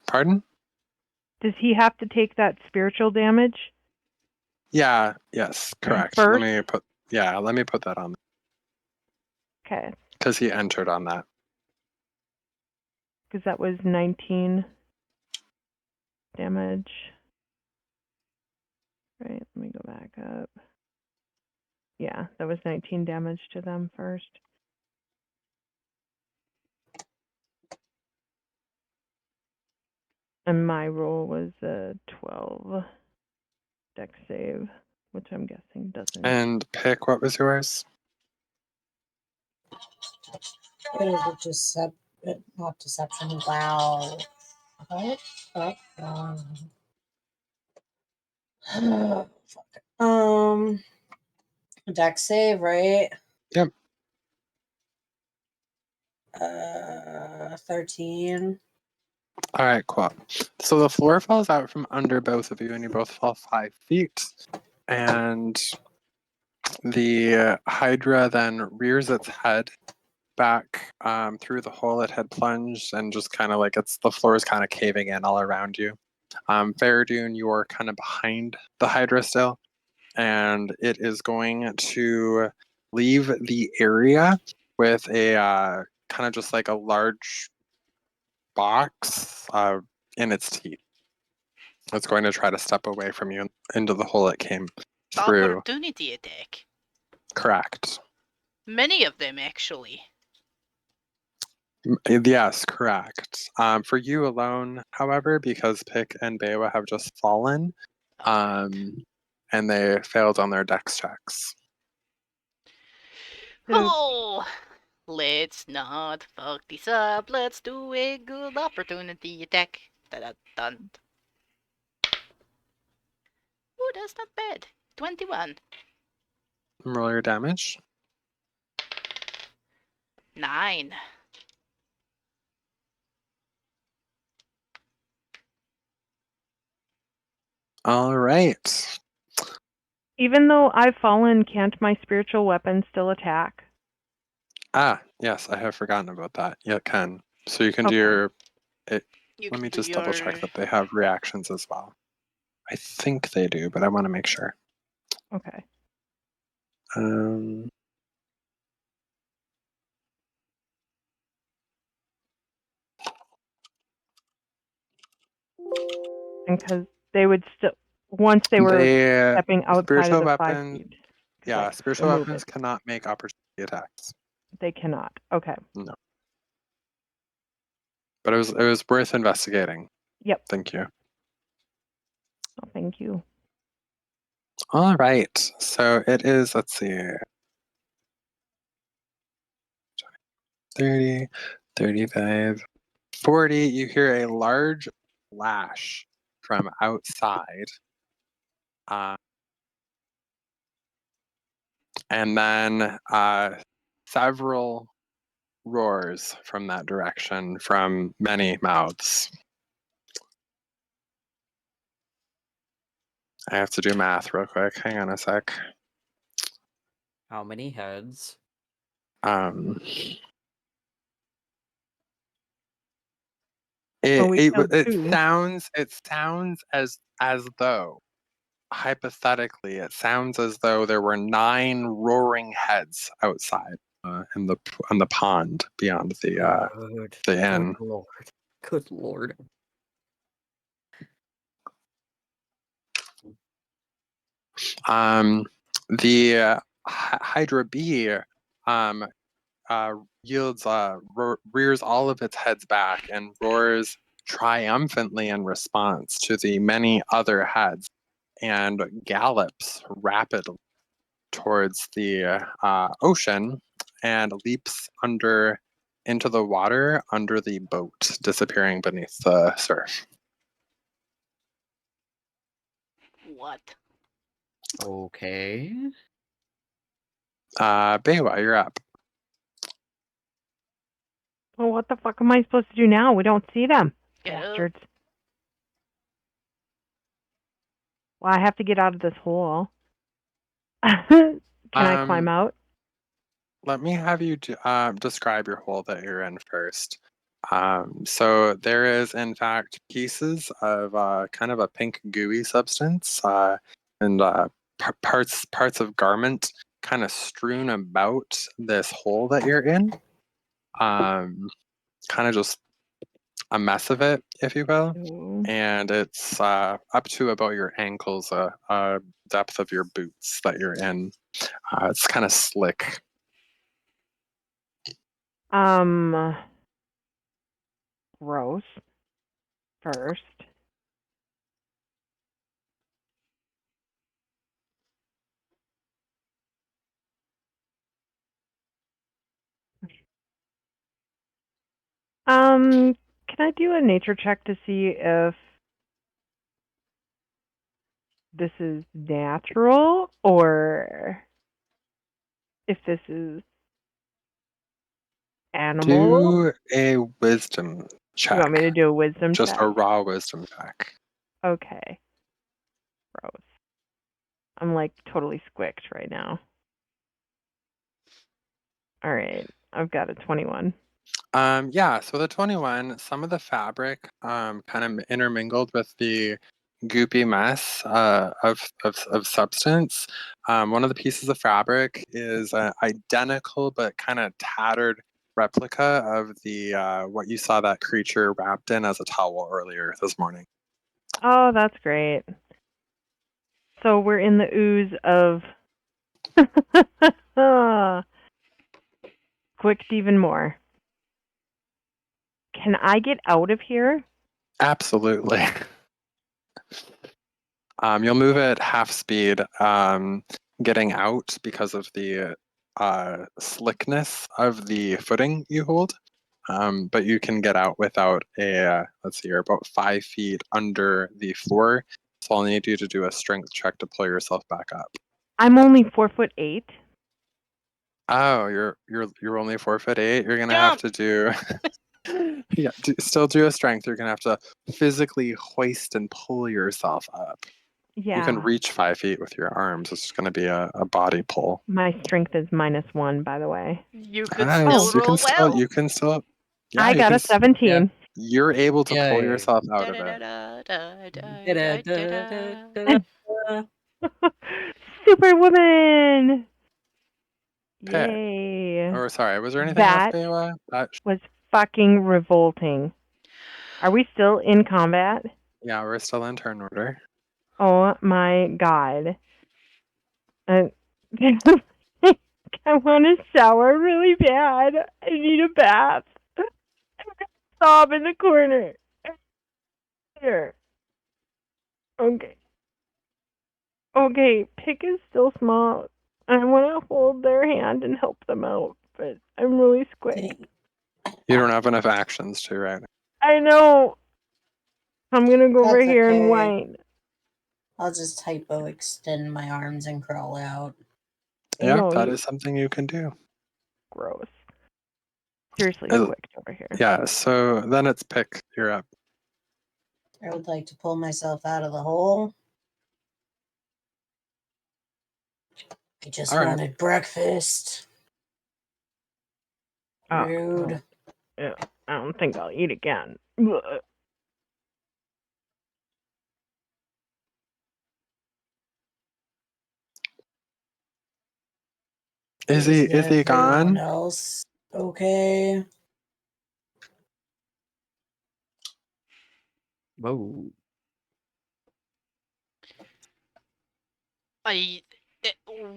Pardon? Does he have to take that spiritual damage? Yeah, yes, correct. First? Let me put that on. Okay. Because he entered on that. Because that was 19 damage. Right, let me go back up. Yeah, that was 19 damage to them first. And my roll was a 12 dex save, which I'm guessing doesn't. And Pick, what was yours? It is not deception. Wow. What? Fuck. Fuck. Dex save, right? Yep. 13. All right, cool. So the floor falls out from under both of you, and you both fall 5 feet. And the Hydra then rears its head back through the hole it had plunged, and just kind of like the floor is kind of caving in all around you. Fereydun, you're kind of behind the Hydra still, and it is going to leave the area with a kind of just like a large box in its teeth. It's going to try to step away from you into the hole it came through. Opportunity attack. Correct. Many of them, actually. Yes, correct. For you alone, however, because Pick and Bewa have just fallen, and they failed on their dex checks. Oh, let's not fuck this up. Let's do a good opportunity attack. Dun. Ooh, that's not bad. 21. Roll your damage. 9. All right. Even though I've fallen, can't my spiritual weapon still attack? Yes, I have forgotten about that. Yeah, it can. So you can do Okay. your. You Let can me do just double check your- that they have reactions as well. I think they do, but I want to make sure. Okay. Um, And because they would still, once they were stepping outside spiritual of the 5 weapons. feet. 'cause Yeah, I spiritual remove weapons it. cannot make opportunity attacks. They cannot. Okay. No. But it was worth investigating. Yep. Thank you. Oh, thank you. All right. So it is, let's see. 30, 35, 40. You hear a large flash from outside. And then several roars from that direction from many mouths. I have to do math real quick. Hang on a sec. How many heads? We killed It 2. sounds as though, hypothetically, it sounds as though there were 9 roaring heads outside. in the pond beyond the inn. Good lord. Good lord. The Hydra bee yields rears all of its heads back and roars triumphantly in response to the many other heads, and gallops rapidly towards the ocean and leaps into the water under the boat, disappearing beneath the surf. What? Okay. Bewa, you're up. Well, what the fuck am I supposed to do now? We don't see them. Get up. Bastards. Well, I have to get out of this hole. Can I climb out? Let me have you describe your hole that you're in first. So there is, in fact, pieces of kind of a pink gooey substance and parts of garment kind of strewn about this hole that you're in. Kind of just a mess of it, if you will. Ooh. And it's up to about your ankles, depth of your boots that you're in. It's kind of slick. Gross. First. Can I do a nature check to see if this is natural or if this is animal? Do a wisdom check. You want me to do a wisdom Just check? a raw wisdom check. Okay. Gross. I'm like totally squicked right now. All right. I've got a 21. Yeah, so the 21, some of the fabric kind of intermingled with the goopy mess of substance. One of the pieces of fabric is an identical but kind of tattered replica of the what you saw that creature wrapped in as a towel earlier this morning. Oh, that's great. So we're in the ooze of squicked even more. Can I get out of here? Absolutely. You'll move at half speed, getting out because of the slickness of the footing you hold. But you can get out without let's see, you're about 5 feet under the floor. So I'll need you to do a strength check to pull yourself back up. I'm only 4'8". Oh, you're only 4'8". You're gonna have Jump! to do yeah, still do a strength. You're gonna have to physically hoist and pull yourself up. Yeah. You can reach 5 feet with your arms. It's going to be a body pull. My strength is -1, by the way. You could Nice. still roll well. You can still. Yeah, I got a 17. You're able to pull Yay. yourself out of it. Superwoman! Pick. Yay. Or sorry, was there anything That else, Bewa? was fucking revolting. Are we still in combat? Yeah, we're still in turn order. Oh my god. I want to shower really bad. I need a bath. I'm gonna sob in the corner. Here. Okay. Okay, Pick is still small. I want to hold their hand and help them out, but I'm really squicked. You don't have enough actions to, right? I know. I'm gonna go over That's here and okay. whine. I'll just hypo extend my arms and crawl out. Yeah, No, that is something you can do. gross. Seriously Uh, squicked over here. Yeah, so then it's Pick. You're up. I would like to pull myself out of the hole. I just All right. wanted breakfast. Oh. Rude. Yeah, I don't think I'll eat again. Ugh. Is he Everyone gone? else okay? Whoa. I.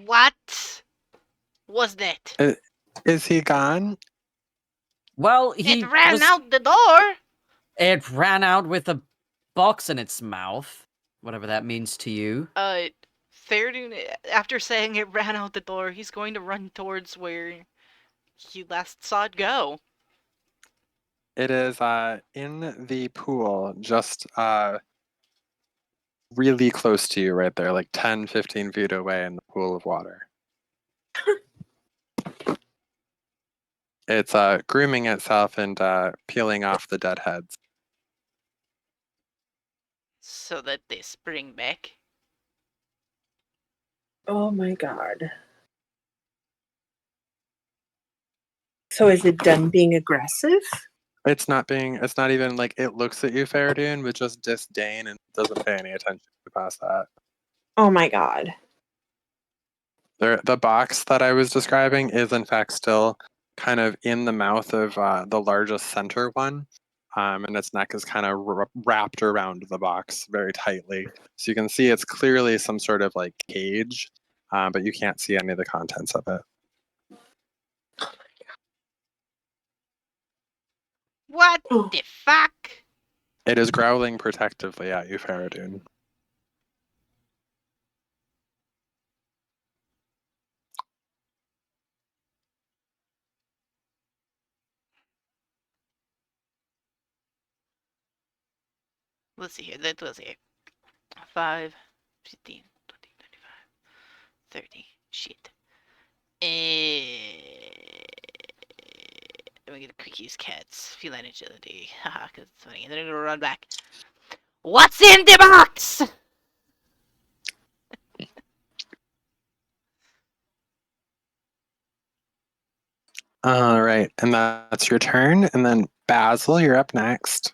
What was that? Is he gone? Well, It he ran was. out the door. It ran out with a box in its mouth. Whatever that means to you. Fereydun, after saying it ran out the door, he's going to run towards where he last saw it go. It is in the pool, just really close to you right there, like 10, 15 feet away in the pool of water. It's grooming itself and peeling off the dead heads. So that they spring back. Oh my god. So is it done being aggressive? It's not even like it looks at you, Fereydun, with just disdain and doesn't pay any attention past that. Oh my god. The box that I was describing is in fact still kind of in the mouth of the largest center one, and its neck is kind of wrapped around the box very tightly. So you can see it's clearly some sort of like cage, but you can't see any of the contents of it. What Oh. the fuck? It is growling protectively at you, Fereydun. Let's see here. That was it. 5, 15, 20, 25, 30. Shit. I'm gonna quick use cats. Feline agility. Haha, because it's funny. And then I'm gonna run back. What's in the box? All right, and that's your turn. And then Basil, you're up next.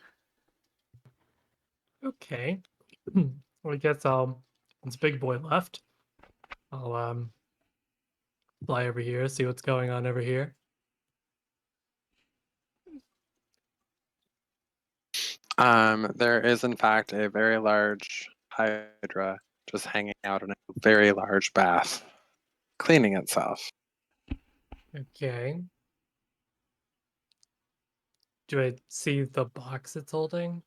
Okay. Well, I guess since Big Boy left, I'll fly over here, see what's going on over here. There is in fact a very large hydra just hanging out in a very large bath, cleaning itself. Okay. Do I see the box it's holding?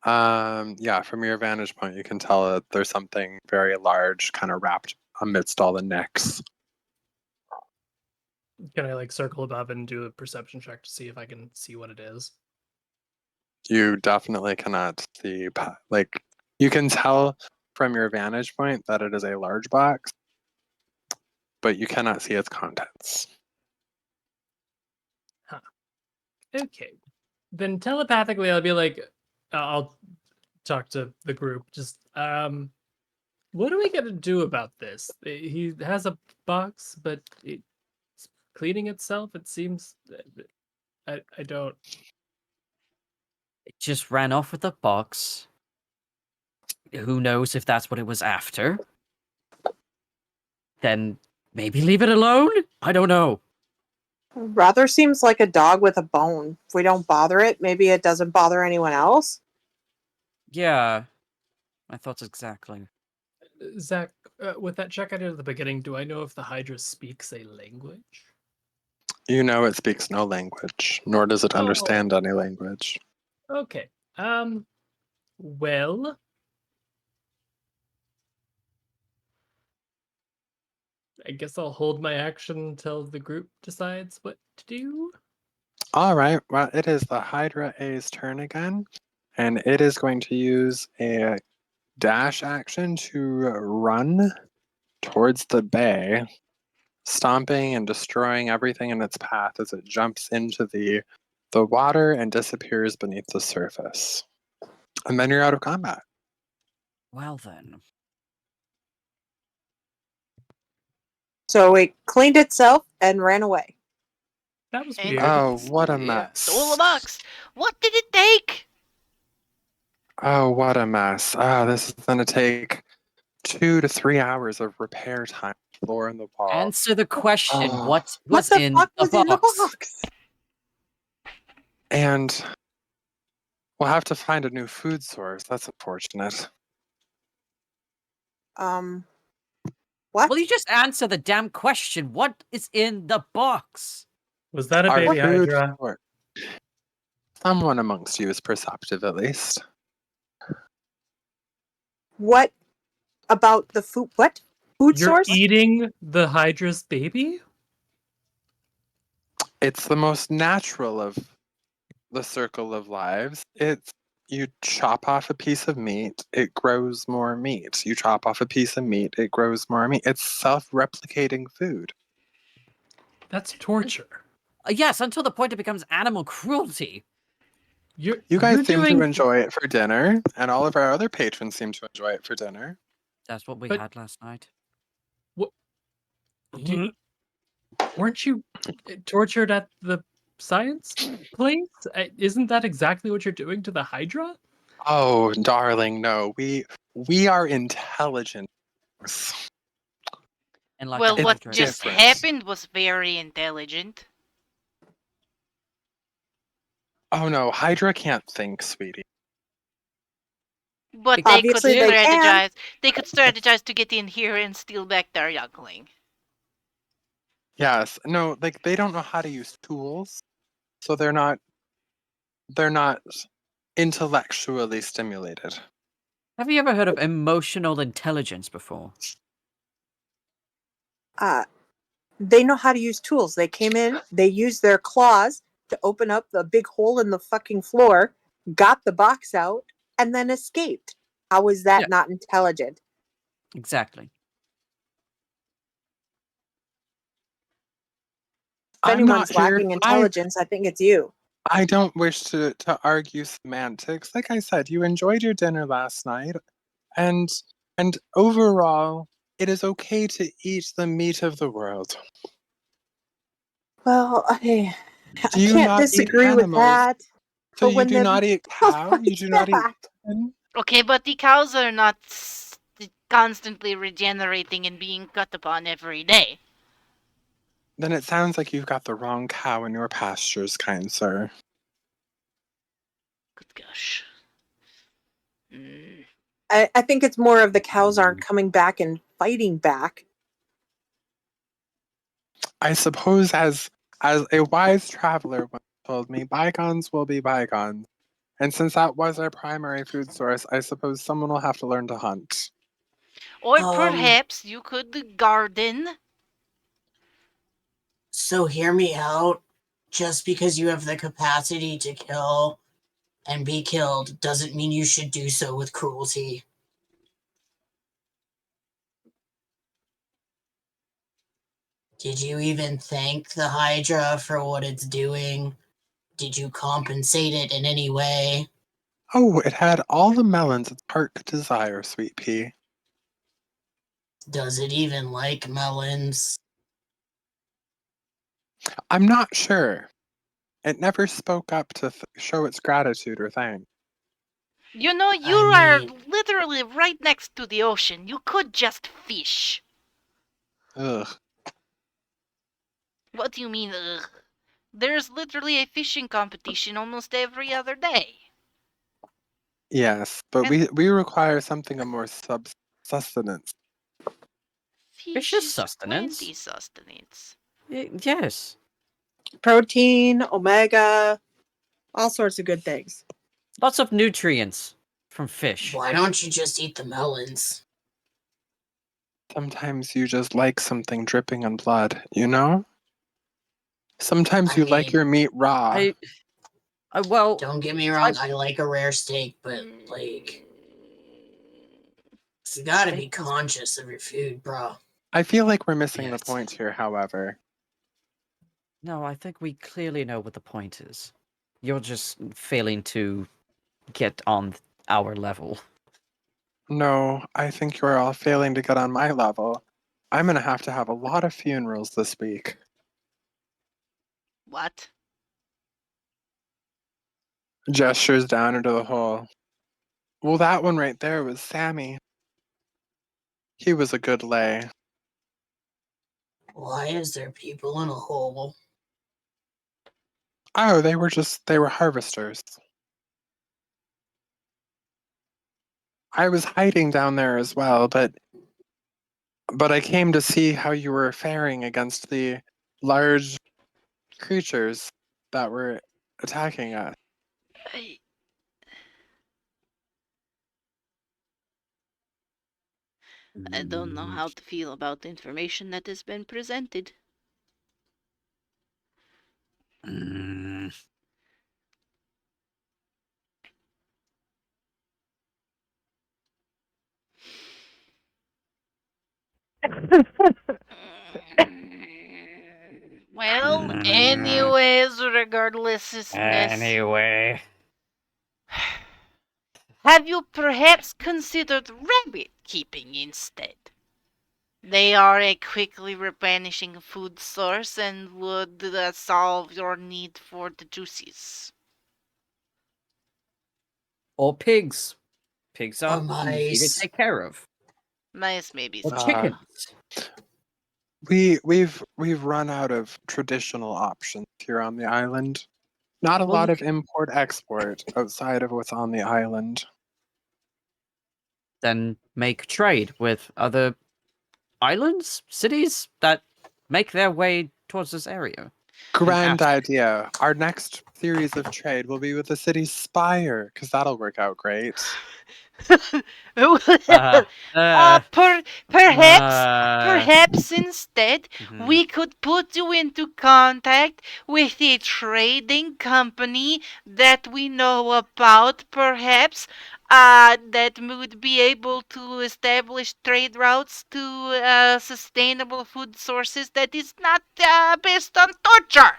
Yeah, from your vantage point, you can tell that there's something very large kind of wrapped amidst all the necks. Can I like circle above and do a perception check to see if I can see what it is? You definitely cannot see, like, you can tell from your vantage point that it is a large box, but you cannot see its contents. Huh. Okay. Then telepathically, I'll be like, I'll talk to the group. Just, what are we gonna do about this? He has a box, but it's cleaning itself. It seems. I don't. It just ran off with the box. Who knows if that's what it was after? Then maybe leave it alone? I don't know. Rather seems like a dog with a bone. If we don't bother it, maybe it doesn't bother anyone else. Yeah, my thoughts exactly. Zach, with that check I did at the beginning, do I know if the Hydra speaks a language? You know it speaks no language, nor does it understand any language. Okay. Well, I guess I'll hold my action until the group decides what to do. All right, well, it is the Hydra A's turn again, and it is going to use a dash action to run towards the bay, stomping and destroying everything in its path as it jumps into the water and disappears beneath the surface. And then you're out of combat. Well then. So it cleaned itself and ran away. That was And weird. Oh, what a Yeah. stole mess. a box. What did it take? Oh, what a mess. This is going to take 2 to 3 hours of repair time floor and the wall. Answer the question. Oh. What What was the in fuck the was in the box? box? And we'll have to find a new food source. That's unfortunate. What? Will you just answer the damn question? What is in the box? Was that a Our baby food hydra? source. Someone amongst you is perceptive, at least. What about the food? What? Food You're source? eating the hydra's baby? It's the most natural of the circle of lives. It's you chop off a piece of meat, it grows more meat. You chop off a piece of meat, it grows more meat. It's self-replicating food. That's torture. Yes, until the point it becomes animal cruelty. You guys you're seem doing, to enjoy it for dinner, and all of our other patrons seem to enjoy it for dinner. That's what we But- had last night. Weren't you tortured at the science place? Isn't that exactly what you're doing to the hydra? Oh, darling, no. We are intelligent. And like Well, a what hydra. just different. happened was very intelligent. Oh no, Hydra can't think, sweetie. But they could Obviously they can. strategize. They could strategize to get in here and steal back their youngling. Yes. No, like they don't know how to use tools. So they're not intellectually stimulated. Have you ever heard of emotional intelligence before? They know how to use tools. They came in, they used their claws to open up the big hole in the fucking floor, got the box out, and then escaped. How is that Yeah. not intelligent? Exactly. If I'm not anyone's here. lacking intelligence, I think it's you. I don't wish to argue semantics. Like I said, you enjoyed your dinner last night, and overall, it is okay to eat the meat of the world. Well, I Do you can't not eat disagree with animals? that. So But you when do the not eat What cow? You is do not eat that? chicken? Okay, but the cows are not constantly regenerating and being cut upon every day. Then it sounds like you've got the wrong cow in your pastures, kind sir. Good gosh. Mm. I think it's more of the cows aren't coming back and fighting back. I suppose as a wise traveler once told me, bygones will be bygones. And since that was our primary food source, I suppose someone will have to learn to hunt. Or Um, perhaps you could garden. So hear me out. Just because you have the capacity to kill and be killed doesn't mean you should do so with cruelty. Did you even thank the Hydra for what it's doing? Did you compensate it in any way? Oh, it had all the melons its heart could desire, sweet pea. Does it even like melons? I'm not sure. It never spoke up to show its gratitude or thanks. You know, you are literally right next to the ocean. You could just fish. Ugh. What do you mean, ugh? There's literally a fishing competition almost every other day. Yes, but And- we require something of more sustenance. Fish is sustenance. Plenty sustenance. Yes. Protein, omega, all sorts of good things. Lots of nutrients from fish. Why don't you just eat the melons? Sometimes you just like something dripping in blood, you know? Sometimes I you like mean, your meat raw. Well, Don't get me wrong, I like a rare steak, but like, you gotta be Steak is- conscious of your food, bro. I feel like we're missing Yes. the point here, however. No, I think we clearly know what the point is. You're just failing to get on our level. No, I think you're all failing to get on my level. I'm gonna have to have a lot of funerals this week. What? Gestures down into the hole. Well, that one right there was Sammy. He was a good lay. Why is there people in a hole? Oh, they were harvesters. I was hiding down there as well, but I came to see how you were faring against the large creatures that were attacking us. I don't know how to feel about the information that has been presented. Mm, Well, Mm. anyways, regardless, Anyway. have you perhaps considered rabbit keeping instead? They are a quickly replenishing food source and would solve your need for the juices. Or pigs. Pigs Or are easy to mice. take care of. Nice, maybe Or so. chickens. We've run out of traditional options here on the island. Not a Well, lot of import export outside of what's on the island. then make trade with other islands, cities that make their way towards this area. Grand ask- idea. Our next series of trade will be with the city's spire, because that'll work out great. Uh, uh, Perhaps, uh, perhaps instead mhm. we could put you into contact with a trading company that we know about, perhaps, that would be able to establish trade routes to sustainable food sources that is not based on torture.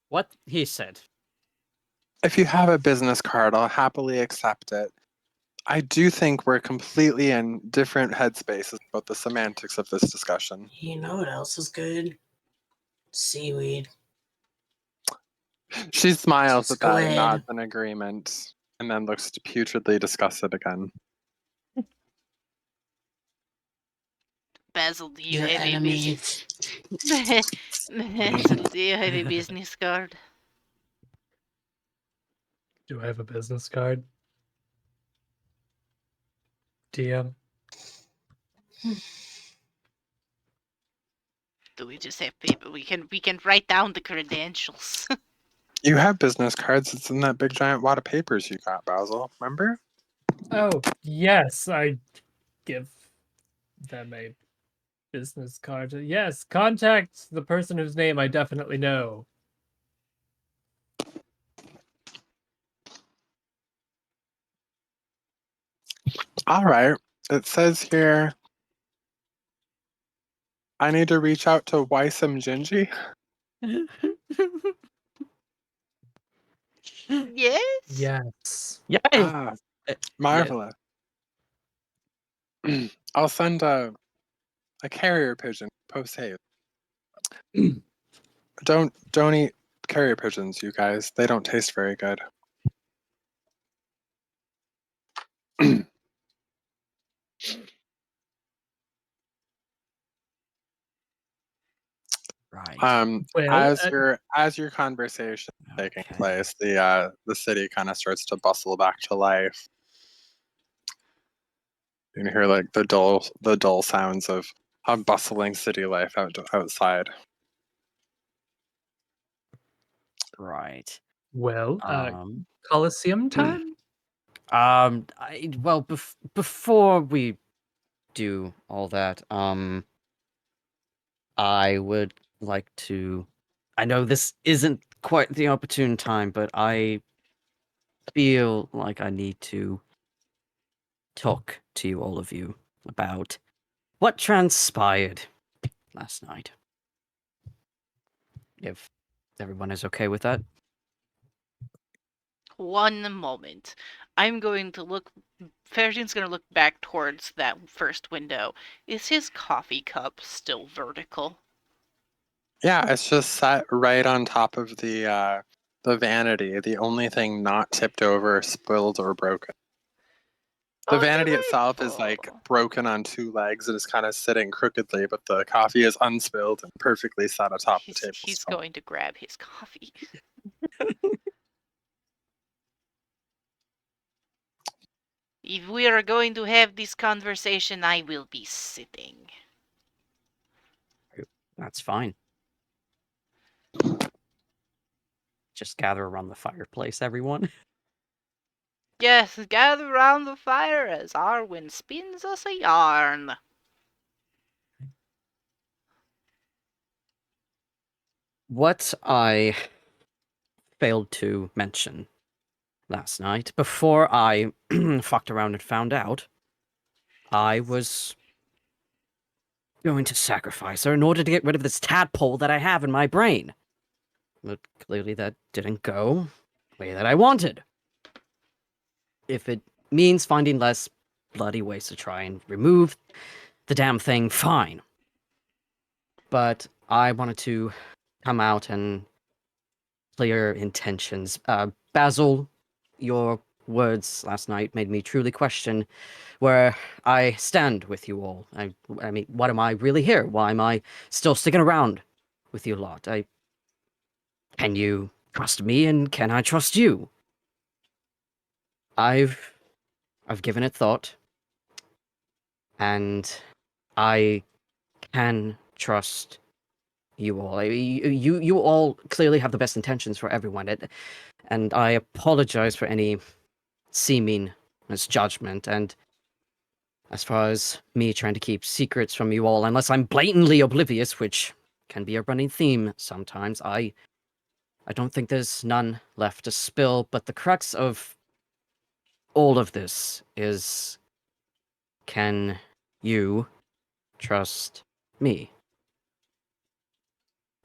What he said. If you have a business card, I'll happily accept it. I do think we're completely in different headspaces about the semantics of this discussion. You know what else is good? Seaweed. She smiles at that and Squid. nods in agreement, and then looks putridly disgusted again. Basil, do you Your have a enemy. Basil, do you have a business card? Do I have a business card? DM? Do we just have paper? We can write down the credentials. You have business cards. It's in that big giant wad of papers you got, Basil. Remember? Oh, yes, I give them a business card. Yes, contact the person whose name I definitely know. All right. It says here I need to reach out to Wisem Gingy. Yes. Yes. Yay! Ah, Yeah. marvelous. I'll send a carrier pigeon post haste. Don't eat carrier pigeons, you guys. They don't taste very good. Right. Well, as your conversation is taking Okay. place, the city kind of starts to bustle back to life. You can hear like the dull sounds of a bustling city life outside. Right. well, Um. Coliseum time? Well, before we do all that, I would like to. I know this isn't quite the opportune time, but I feel like I need to talk to you, all of you, about what transpired last night. If everyone is okay with that. One moment. I'm going to look. Fereydun's going to look back towards that first window. Is his coffee cup still vertical? Yeah, it's just set right on top of the vanity. The only thing not tipped over, spilled, or broken. The Oh, vanity itself is delightful. broken on two legs and is kind of sitting crookedly, but the coffee is unspilled and perfectly set atop the table. He's going to grab his coffee. If we are going to have this conversation, I will be sitting. That's fine. Just gather around the fireplace, everyone. Yes, gather round the fire as Arwyn spins us a yarn. What I failed to mention last night, before I fucked around and found out, I was going to sacrifice her in order to get rid of this tadpole that I have in my brain. But clearly that didn't go the way that I wanted. If it means finding less bloody ways to try and remove the damn thing, fine. But I wanted to come out and clear intentions. Basil, your words last night made me truly question where I stand with you all. I mean, what am I really here? Why am I still sticking around with you lot? Can you trust me and can I trust you? I've given it thought, and I can trust you all. You all clearly have the best intentions for everyone, and I apologize for any seeming misjudgment. And as far as me trying to keep secrets from you all, unless I'm blatantly oblivious, which can be a running theme sometimes, I don't think there's none left to spill. But the crux of all of this is, can you trust me?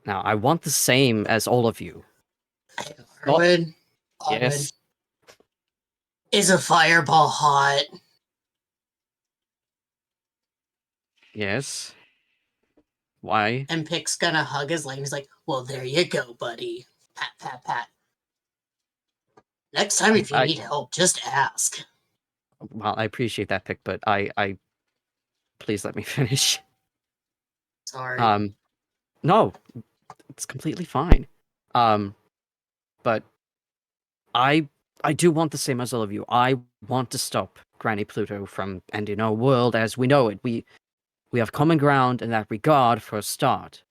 Now, I want the same as all of you. Arwyn, Yes. is a fireball hot? Yes. Why? And Pick's gonna hug his leg. He's like, well, there you go, buddy. Pat, pat, pat. Next time, if you need help, just ask. Well, I appreciate that pick, but I please let me finish. Sorry. No, it's completely fine. But I do want the same as all of you. I want to stop Granny Pluto from ending our world as we know it. We have common ground in that regard for a start.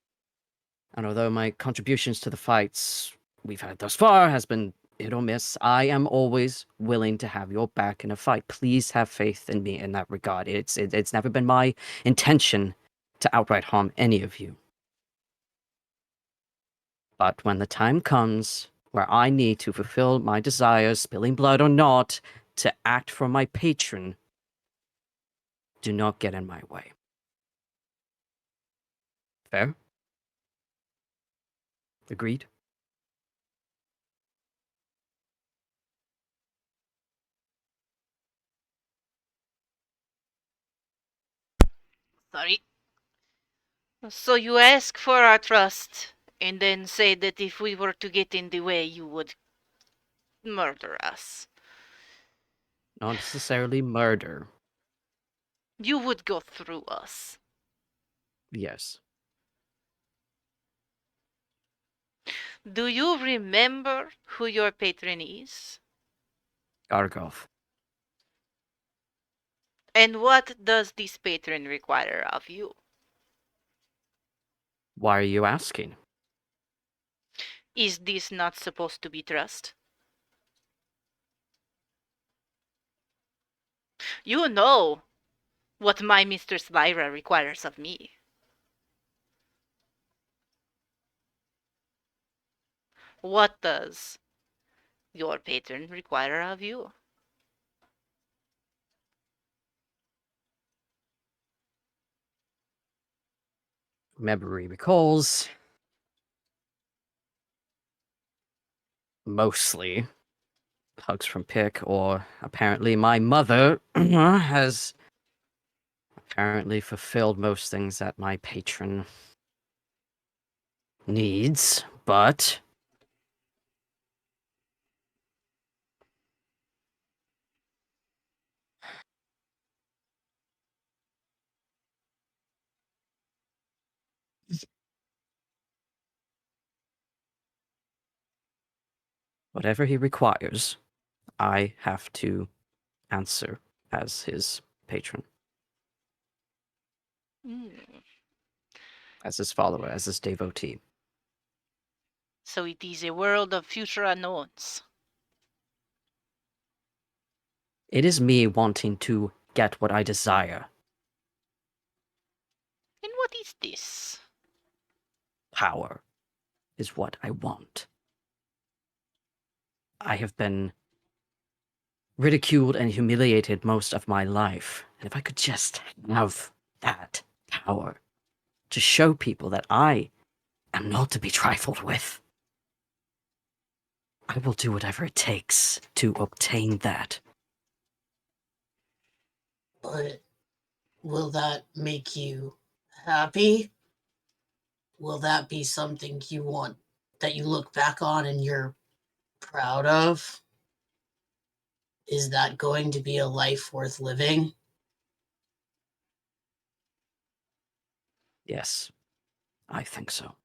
And although my contributions to the fights we've had thus far has been hit or miss, I am always willing to have your back in a fight. Please have faith in me in that regard. It's never been my intention to outright harm any of you. But when the time comes where I need to fulfill my desires, spilling blood or not, to act for my patron, do not get in my way. Fair? Agreed? Sorry. So you ask for our trust, and then say that if we were to get in the way, you would murder us. Not necessarily murder. You would go through us. Yes. Do you remember who your patron is? Argov. And what does this patron require of you? Why are you asking? Is this not supposed to be trust? You know what my Mistress Lyra requires of me. What does your patron require of you? Memory recalls. Mostly hugs from Pick, or apparently my mother has apparently fulfilled most things that my patron needs, but Whatever he requires, I have to answer as his patron, Mm. as his follower, as his devotee. So it is a world of future unknowns. It is me wanting to get what I desire. And what is this? Power is what I want. I have been ridiculed and humiliated most of my life. And if I could just have that power to show people that I am not to be trifled with, I will do whatever it takes to obtain that. But will that make you happy? Will that be something you want that you look back on and you're proud of? Is that going to be a life worth living? Yes, I think so.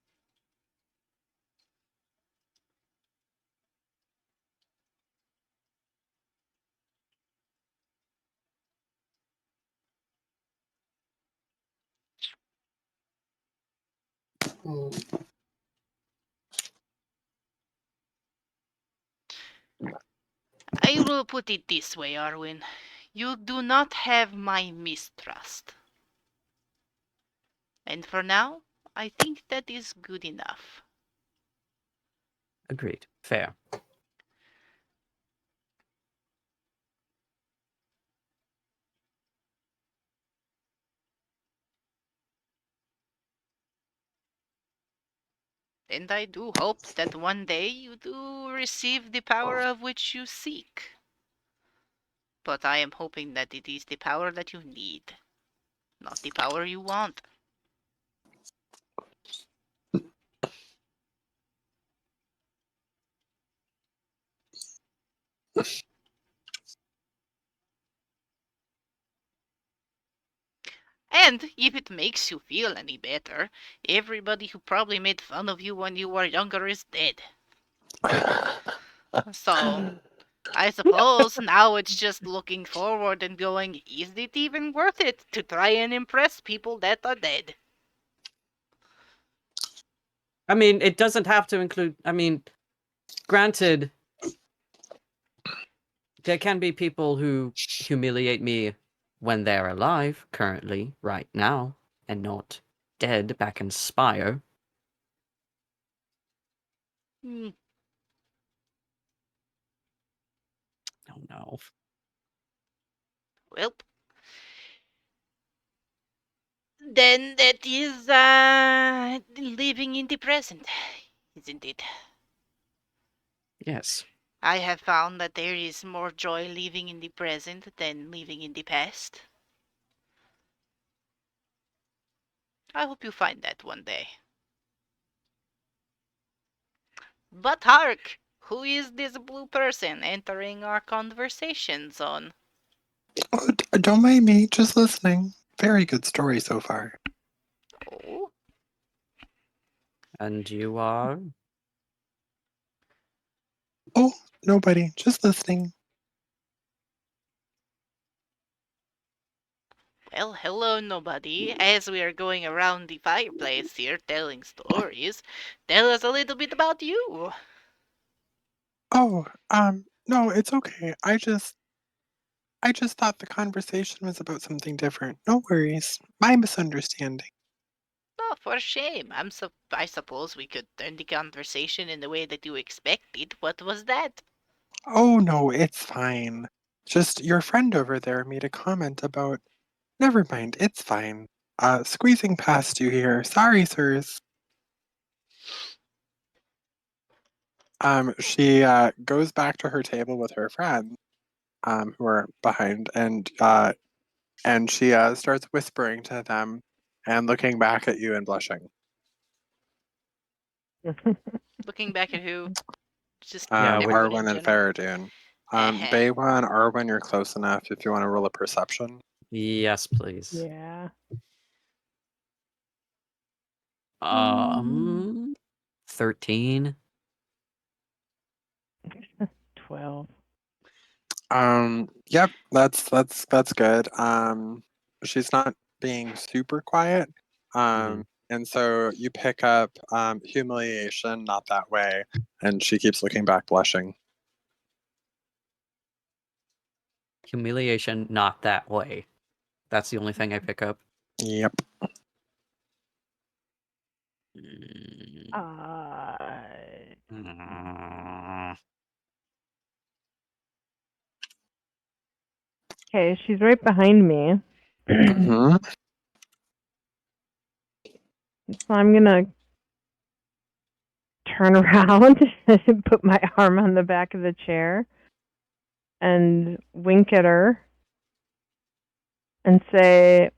Hmm. I will put it this way, Arwyn. You do not have my mistrust. And for now, I think that is good enough. Agreed. Fair. And I do hope that one day you do receive the power of which you seek. But I am hoping that it is the power that you need, not the power you want. And if it makes you feel any better, everybody who probably made fun of you when you were younger is dead. So, I suppose now it's just looking forward and going, is it even worth it to try and impress people that are dead? I mean, it doesn't have to include. I mean, granted, there can be people who humiliate me when they're alive, currently, right now, and not dead back in Spire. Hmm, Oh no. well, then that is living in the present, isn't it? Yes. I have found that there is more joy living in the present than living in the past. I hope you find that one day. But hark! Who is this blue person entering our conversation zone? Oh, don't mind me, just listening. Very good story so far. Oh, And you are? Oh, nobody, just listening. well, hello, nobody. As we are going around the fireplace here telling stories, tell us a little bit about you. Oh, no, it's okay. I just thought the conversation was about something different. No worries. My misunderstanding. Oh, for shame. I suppose we could turn the conversation in the way that you expected. What was that? Oh no, it's fine. Just your friend over there made a comment about. Never mind, it's fine. Squeezing past you here. Sorry, sirs. She goes back to her table with her friends, who are behind, and she starts whispering to them and looking back at you and blushing. Looking back at who? Just Yeah, everyone in Arwyn and general. Fereydun. Uh-huh. Bewa and Arwyn, you're close enough if you want to roll a perception. yes, please. Yeah. 13. 12. Yep, that's good. She's not being super quiet. And so you pick up humiliation, not that way, and she keeps looking back, blushing. Humiliation, not that way. That's the only thing I pick up. Yep. Okay, she's right behind me. Mhm. So I'm gonna turn around and put my arm on the back of the chair and wink at her and say,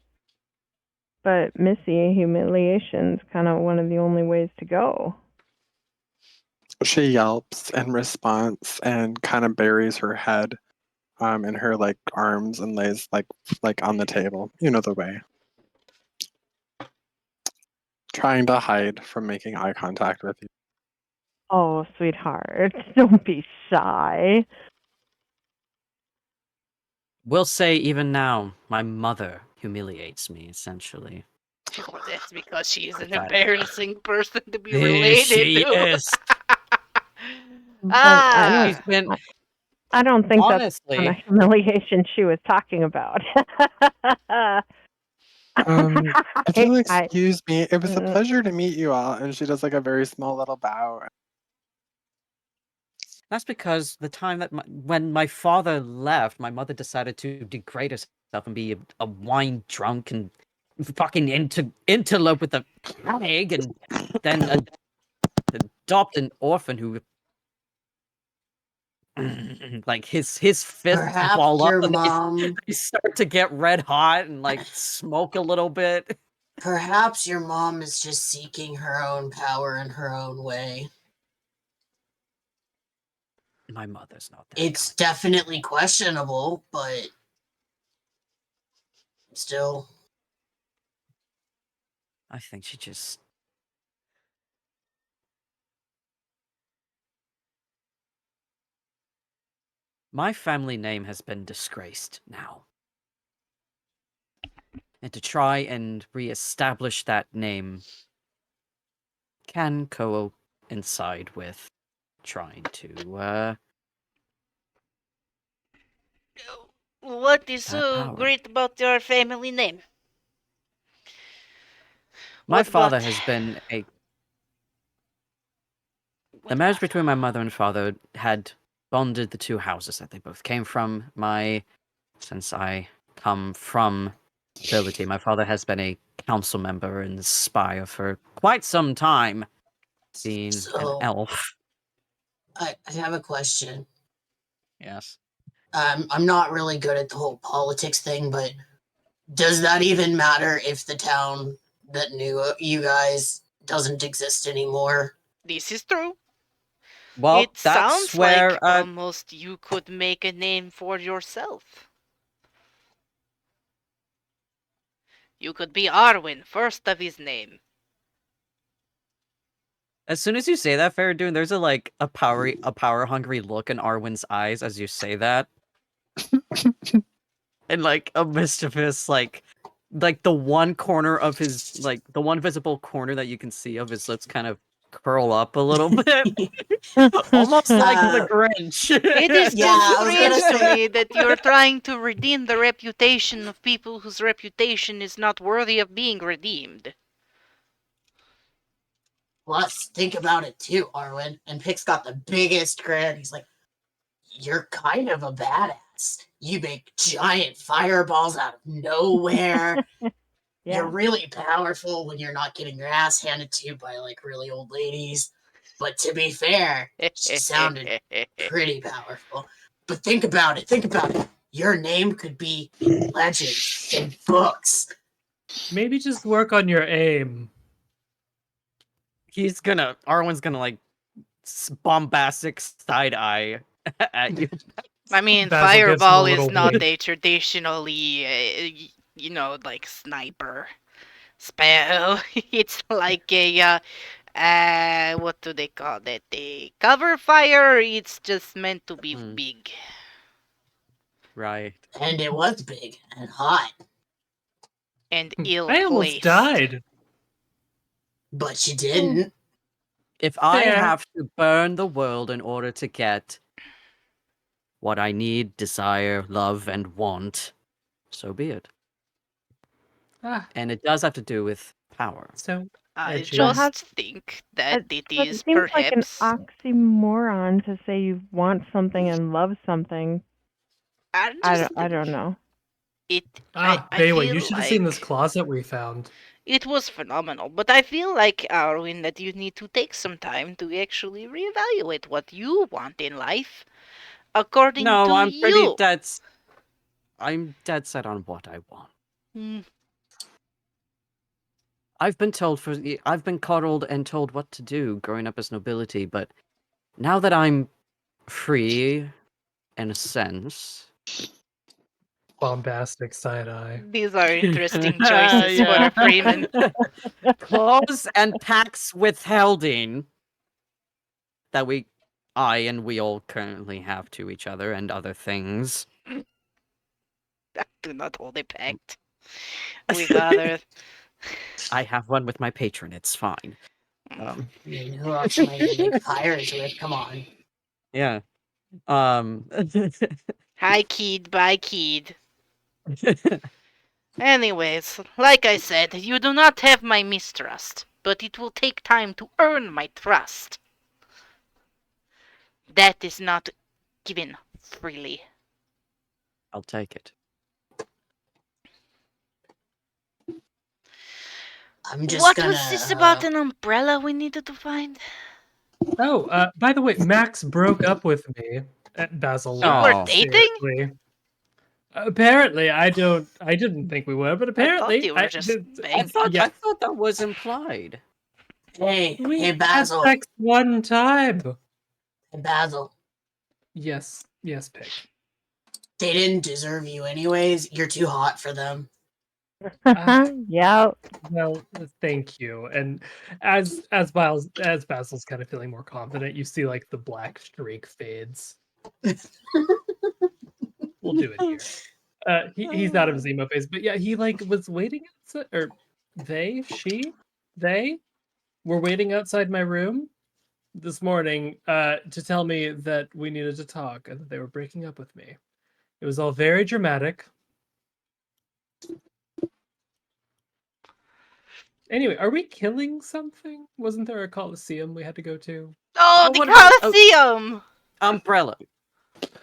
but Missy, humiliation's kind of one of the only ways to go. She yelps in response and kind of buries her head in her like arms and lays like on the table. You know the way. Trying to hide from making eye contact with you. Oh, sweetheart, don't be shy. We'll say even now, my mother humiliates me, essentially. Well, that's because she is an That- embarrassing person to be Yes, related she to. is. But She's been I don't think that's the kind honestly. of humiliation she was talking about. If you'll excuse me, it was a pleasure to meet you all. And she does like a very small little bow. That's because the time that when my father left, my mother decided to degrade herself and be a wine drunk and fucking interlope with a pig and then adopt an orphan who like his fists Perhaps ball up your and mom. they start to get red hot and like smoke a little bit. Perhaps your mom is just seeking her own power in her own way. My mother's not that. It's definitely questionable, but still. I think she just. My family name has been disgraced now. And to try and re-establish that name can coincide with trying to, What is that so power. great about your family name? My What father about- has been a. what The marriage about- between my mother and father had bonded the two houses that they both came from. Since I come from ability, my father has been a council member in the Spire for quite some time, being an So, elf. I have a question. Yes. I'm not really good at the whole politics thing, but does that even matter if the town that knew you guys doesn't exist anymore? This is true. Well, It that's sounds where like almost you could make a name for yourself. You could be Arwyn, first of his name. as soon as you say that, Fereydun, there's a power hungry look in Arwyn's eyes as you say that. And like a mischievous like the one corner of his the one visible corner that you can see of his lips kind of curl up a little bit. Almost like the Grinch. It is Yeah, just I was gonna strange to say- me that you're trying to redeem the reputation of people whose reputation is not worthy of being redeemed. Plus, think about it too, Arwyn. And Pick's got the biggest grin. He's like, "You're kind of a badass. You make giant fireballs out of nowhere. Yeah. You're really powerful when you're not getting your ass handed to you by like really old ladies. But to be fair, she sounded pretty powerful. But think about it. Think about it. Your name could be legend in books." Maybe just work on your aim. Arwen's gonna like bombastic side eye at you. I mean, Basil gives him a fireball little is not wink. a traditionally, like sniper spell. It's like a What do they call that? The cover fire. It's just meant to be big Right. And it was big and hot, and ill I almost placed. died. but you didn't. If I Fair. have to burn the world in order to get what I need, desire, love, and want, so be it. Ah, And it does have to do with power. so I edgy. just think that it So it is seems like an perhaps. oxymoron to say you want something and love something. I I don't know. I Bewa, feel you should have seen this like closet we found. it was phenomenal, but I feel like, Arwyn, that you need to take some time to actually reevaluate what you want in life, according No, to I'm pretty you. I'm dead set on what I want. Hmm. I've been coddled and told what to do growing up as nobility, but now that I'm free, in a sense. Bombastic side eye. These are interesting choices for a Freeman. Clause and tax withholding that we all currently have to each other and other things. I do not hold a pact with others. I have one with my patron, it's fine. I mean, who else am I gonna make fires with? Come on. Yeah. Hi, kid, bye, kid. Anyways, like I said, you do not have my mistrust, but it will take time to earn my trust. That is not given freely. I'll take it. I'm just What gonna. was this about an umbrella we needed to find? Oh, by the way, Max broke up with me at Basil. You were Oh. dating? Seriously. Apparently, I didn't think we were, but I thought apparently, you were just I thought yeah, I thought that was implied. Hey, we hey, had Basil. sex one time. Hey, Basil. Yes, Pig. They didn't deserve you anyways. You're too hot for them. Yeah. Well, thank you. And as Basil's kind of feeling more confident, you see like the black streak fades. We'll do it here. He's not of his emo phase, but yeah, he like was waiting outside, or they were waiting outside my room this morning to tell me that we needed to talk and that they were breaking up with me. It was all very dramatic. Anyway, are we killing something? Wasn't there a Coliseum we had to go to? Oh, the what about Colosseum! Umbrella?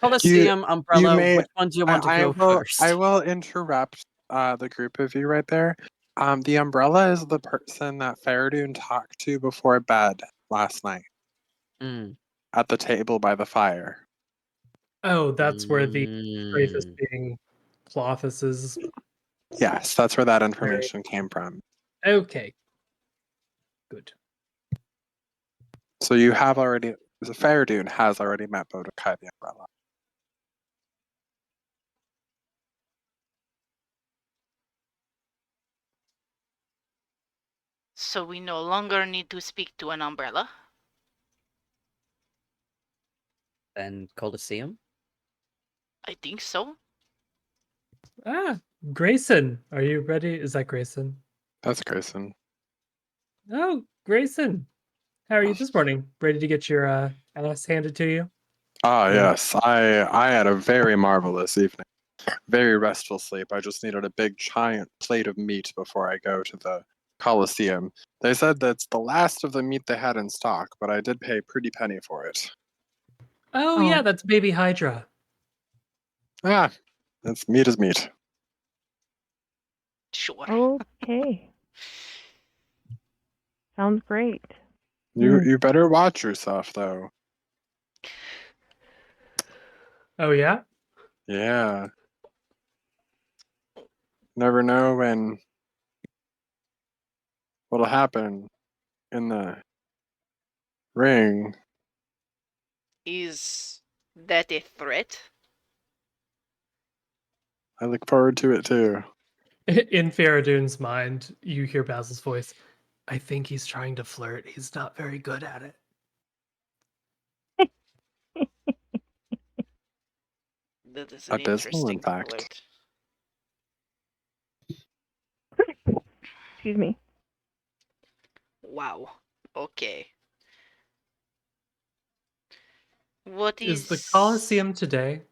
Coliseum, Umbrella, may. which one do you want to go first? I will interrupt the group of you right there. The umbrella is the person that Fereydun talked to before bed last night Mm. at the table by the fire. Oh, that's where the Graphus Mm. being Clothis's. Yes, that's where that information came from. Okay. Good. So you have already. Fereydun has already met Bodokai the umbrella. So we no longer need to speak to an umbrella? Then Coliseum? I think so. Grayson, are you ready? Is that Grayson? That's Grayson. Oh, Grayson. How are you this morning? Ready to get your ass handed to you? Ah, yes. I had a very marvelous evening. Very restful sleep. I just needed a big giant plate of meat before I go to the Coliseum. They said that's the last of the meat they had in stock, but I did pay a pretty penny for it. Oh, yeah, that's Baby Hydra. Ah, that's meat is meat. Sure. Okay. Sounds great. You better watch yourself though. Oh, yeah? Yeah. Never know what'll happen in the ring. Is that a threat? I look forward to it too. In Fereydun's mind, you hear Basil's voice. I think he's trying to flirt. He's not very good at it. That is an Abysmal, in interesting fact. flirt. Excuse me. Wow. Okay. What Is the Colosseum today?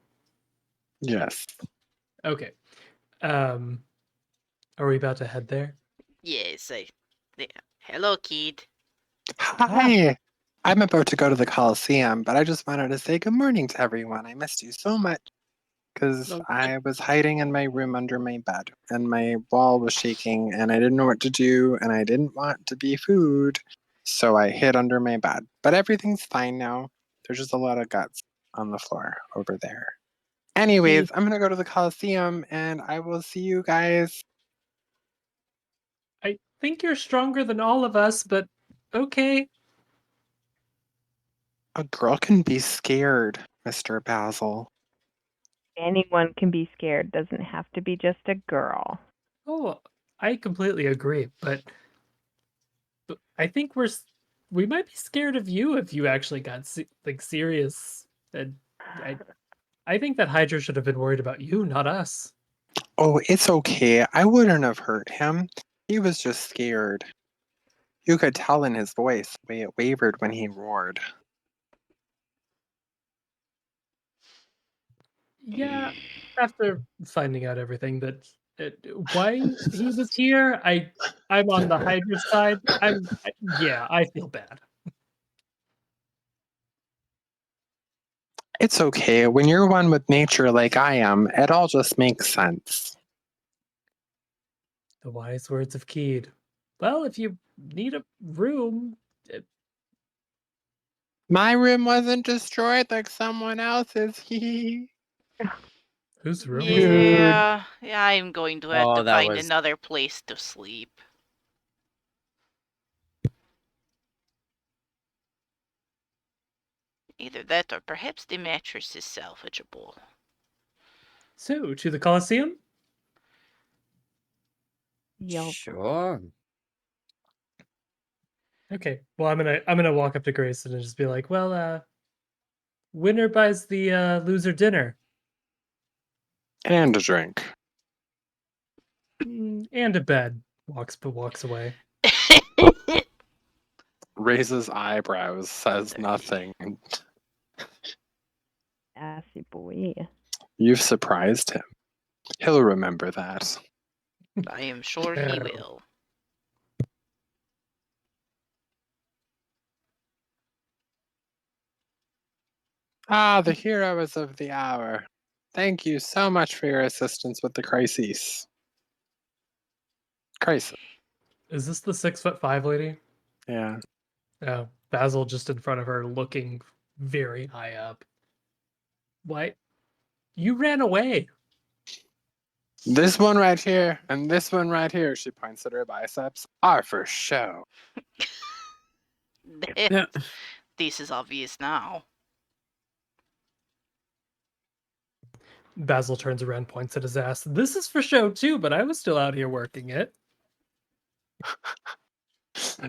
Yes. Okay. Are we about to head there? Yes, yeah. Hello, kid. Hi. I'm about to go to the Coliseum, but I just wanted to say good morning to everyone. I missed you so much because Oh, I was hiding in my room under my bed and my wall was shaking and I didn't know what to do and I didn't want to be food. So I hid under my bed. But everything's fine now. There's just a lot of guts on the floor over there. Anyways, I'm going to go to the Coliseum and I will see you guys. I think you're stronger than all of us, but okay. A girl can be scared, Mr. Basil. Anyone can be scared. Doesn't have to be just a girl. Oh, I completely agree, but I think we might be scared of you if you actually got serious. And I think that Hydra should have been worried about you, not us. Oh, it's okay. I wouldn't have hurt him. He was just scared. You could tell in his voice the way it wavered when he roared. Yeah, after finding out everything that why he was here, I'm on the Hydra side. Yeah, I feel bad. It's okay. When you're one with nature like I am, it all just makes sense. The wise words of Keed. Well, if you need a room, My room wasn't destroyed like someone else's. whose room was that? Yeah, I'm going to have Oh, to that find was- another place to sleep. Either that or perhaps the mattress is salvageable. So, to the Colosseum? Yup. Sure. Okay. Well, I'm gonna walk up to Grayson and just be like, "Well, winner buys the loser dinner And a drink. and a bed." Walks away. Raises eyebrows, says nothing. Assy boy. You've surprised him. He'll remember that. I am sure he will. Ah, the heroes of the hour. Thank you so much for your assistance with the crisis. Crisis. Is this the 6'5" lady? Yeah. Oh, Basil just in front of her, looking very high up. What? You ran away. This one right here and this one right here, she points at her biceps, are for show. Yeah. This is obvious now. Basil turns around, points at his ass. This is for show too, but I was still out here working it.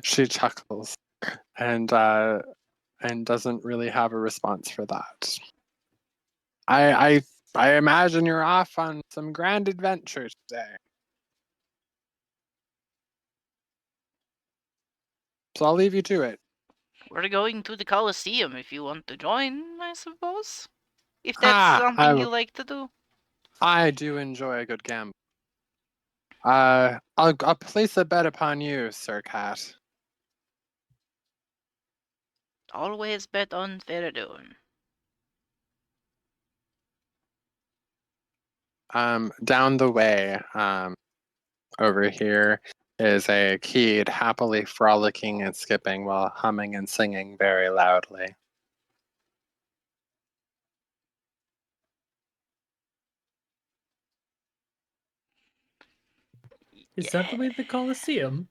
She chuckles and doesn't really have a response for that. I imagine you're off on some grand adventure today. So I'll leave you to it. We're going to the Colosseum if you want to join, I suppose. If that's Ah, something you like to do. I do enjoy a good gamble. I'll place a bet upon you, Sir Cat. Always bet on Fereydun. Down the way, over here is a kid happily frolicking and skipping while humming and singing very loudly. Is that the way to the Colosseum?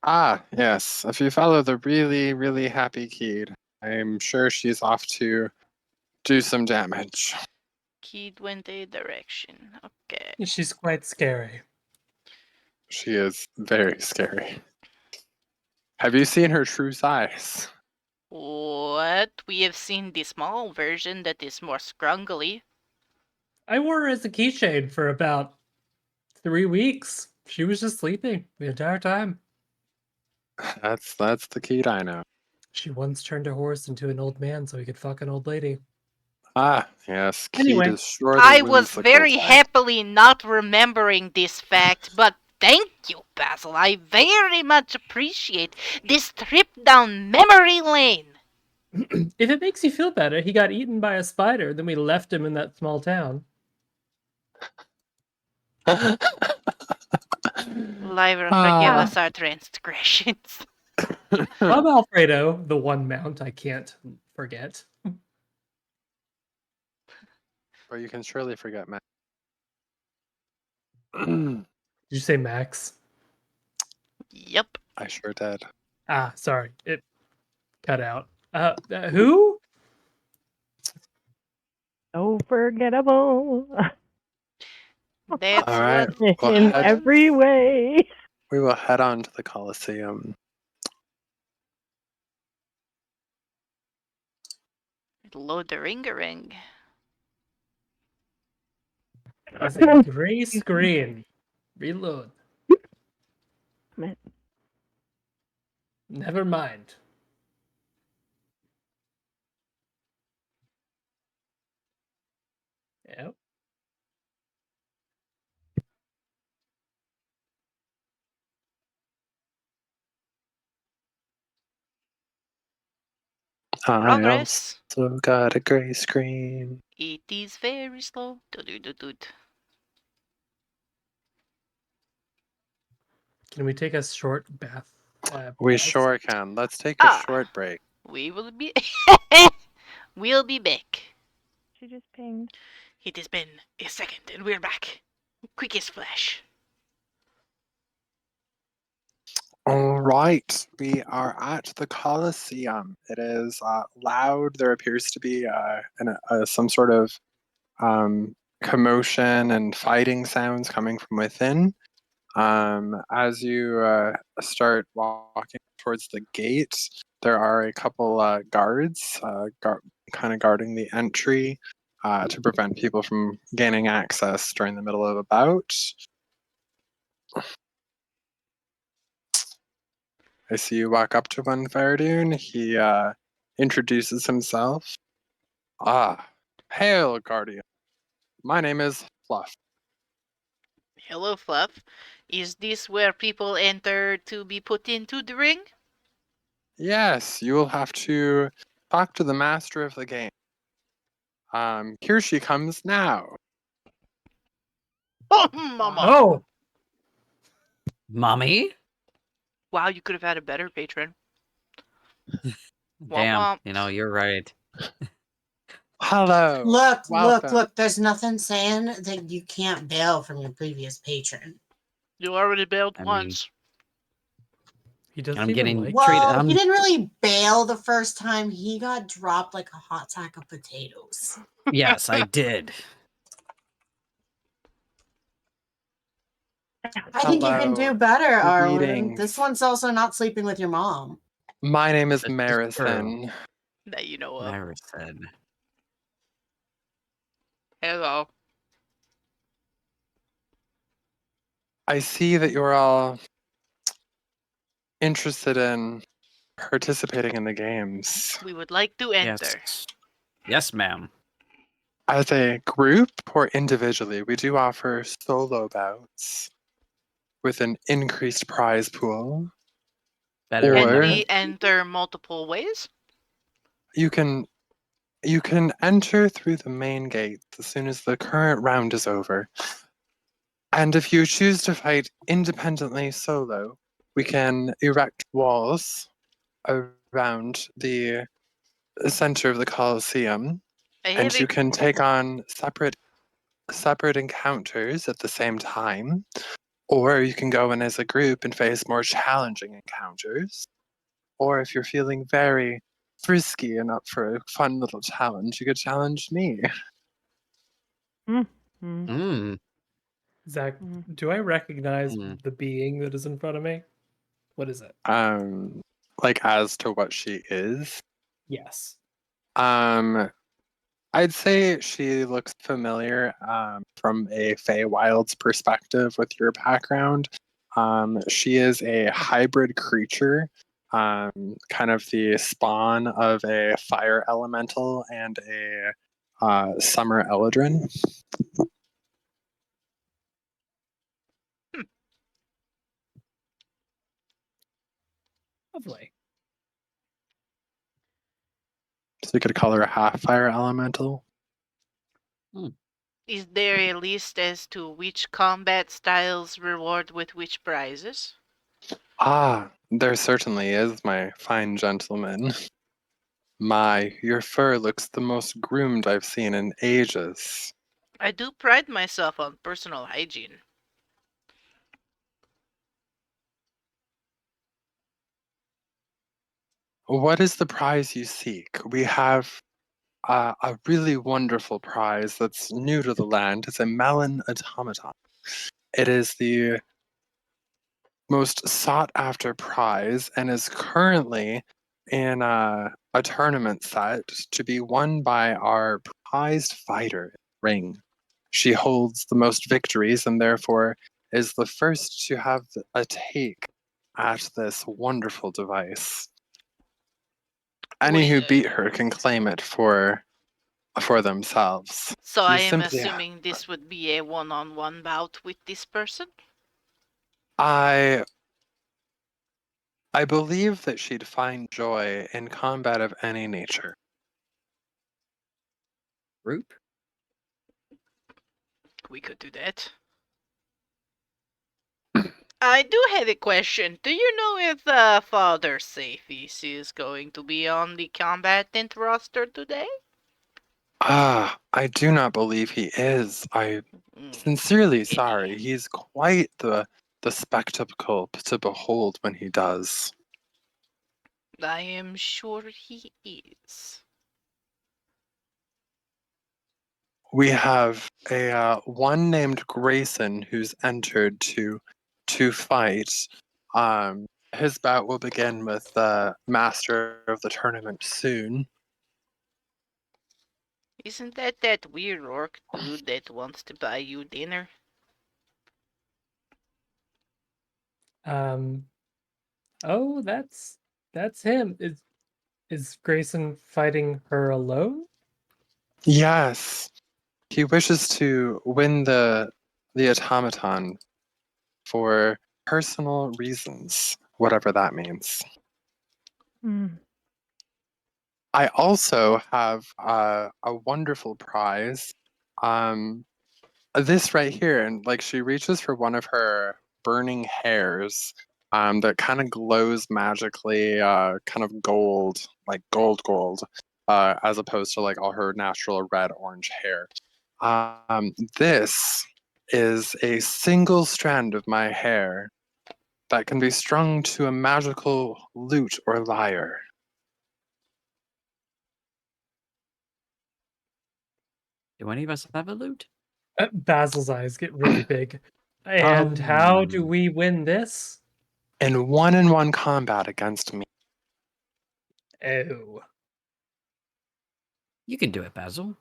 Ah, yes. If you follow the really, really happy kid, I'm sure she's off to do some damage. Kid went a direction. Okay. She's quite scary. She is very scary. Have you seen her true size? What? We have seen the small version that is more scrungly. I wore her as a keychain for about 3 weeks. She was just sleeping the entire time. That's the key dino. She once turned her horse into an old man so he could fuck an old lady. Ah, yes, key Anyway, to surely I was whimsical very type. happily not remembering this fact, but thank you, Basil. I very much appreciate this trip down memory lane. If it makes you feel better, he got eaten by a spider, then we left him in that small town. Lyra, Ah. forgive us our transgressions. Bob Alfredo, the one mount I can't forget. Or you can surely forget Matt. Did you say Max? Yep. I sure did. Ah, sorry. It cut out. Who? So forgettable. That's All right. what Well, In head- every way. We will head on to the Colosseum. Load the ring-a-ring. It's a gray screen. Reload. Never mind. Yep. I Progress. also got a gray screen. It is very slow. Do-do-do-do. Can we take a short bath? We pause? sure can. Let's take a Ah. short break. We will be... we'll be back. She just pinged. It has been a second and we're back. Quick as flash. All right, we are at the Colosseum. It is loud. There appears to be some sort of commotion and fighting sounds coming from within. As you start walking towards the gate, there are a couple guards kind of guarding the entry to prevent people from gaining access during the middle of a bout. I see you walk up to one, Fereydun. He introduces himself. Ah, hail, Guardian. My name is Fluff. Hello, Fluff. Is this where people enter to be put into the ring? Yes, you will have to talk to the master of the game. Here she comes now. Oh, mama! Oh! Mommy? Wow, you could have had a better patron. Damn, womp. you know, you're right. Hello. Look, welcome. there's nothing saying that you can't bail from your previous patron. You already bailed I mean- once. He doesn't I'm even getting like Well- treated- Well, I'm- he didn't really bail the first time. He got dropped like a hot sack of potatoes. Yes, I did. I think you can Hello. do better, Arwyn. Greetings. This one's also not sleeping with your mom. My name is This is Marison. That you know of. Never said. Hello. I see that you're all interested in participating in the games. We would like to enter. Yes. Yes, ma'am. As a group or individually, we do offer solo bouts with an increased prize pool. Better Can Or- we enter multiple ways? You can enter through the main gate as soon as the current round is over. And if you choose to fight independently solo, we can erect walls around the center of the Colosseum, I and have you a, can take on separate encounters at the same time, or you can go in as a group and face more challenging encounters. Or if you're feeling very frisky and up for a fun little challenge, you could challenge me. Mm. Mm. Zach, Mhm. do I recognize Hmm. the being that is in front of me? What is it? like as to what she is. Yes. I'd say she looks familiar from a Feywild's perspective with your background. She is a hybrid creature, kind of the spawn of a fire elemental and a summer eladrin. Lovely. So you could call her a half fire elemental. Is there a list as to which combat styles reward with which prizes? Ah, there certainly is, my fine gentleman. My, your fur looks the most groomed I've seen in ages. I do pride myself on personal hygiene. What is the prize you seek? We have a really wonderful prize that's new to the land. It's a melon automaton. It is the most sought after prize and is currently in a tournament set to be won by our prized fighter, Ring. She holds the most victories and therefore is the first to have a take at this wonderful device. Any who beat her can claim it for themselves. So You I am simply- assuming this would be a one-on-one bout with this person? I believe that she'd find joy in combat of any nature. Group? We could do that. I do have a question. Do you know if Father Safis is going to be on the combatant roster today? Ah, I do not believe he is. I sincerely sorry. He's quite the spectacle to behold when he does. I am sure he is. We have a one named Grayson who's entered to fight. His bout will begin with the master of the tournament soon. Isn't that weird orc dude that wants to buy you dinner? Oh, that's him. Is Grayson fighting her alone? Yes, he wishes to win the automaton for personal reasons, whatever that means. Mm. I also have a wonderful prize. This right here, and like she reaches for one of her burning hairs, that kind of glows magically, kind of gold, like gold, as opposed to like all her natural red orange hair. This is a single strand of my hair that can be strung to a magical lute or lyre. Do any of us have a loot? Basil's eyes get really big. And how do we win this? In one-on-one combat against me. Oh. You can do it, Basil.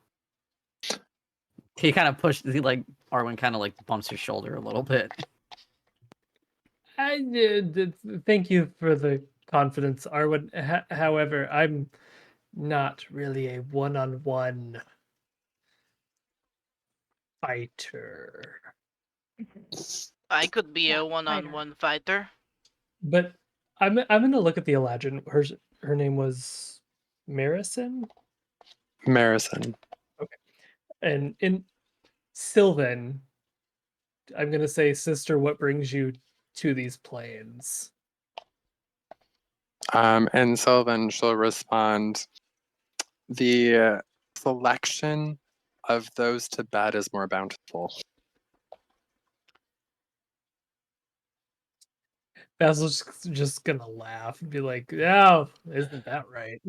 He kind of pushed. Arwyn kind of like bumps his shoulder a little bit. Thank you for the confidence, Arwyn. However, I'm not really a one-on-one fighter. I could be Yeah, a one-on-one fighter. But I'm gonna look at the Eladrin. Her name was Marison? Marison. Okay. And in Sylvan, I'm gonna say, sister, what brings you to these plains? And Sylvan, she'll respond, the selection of those to bed is more bountiful. Basil's just gonna laugh and be like, "Oh, isn't that right?"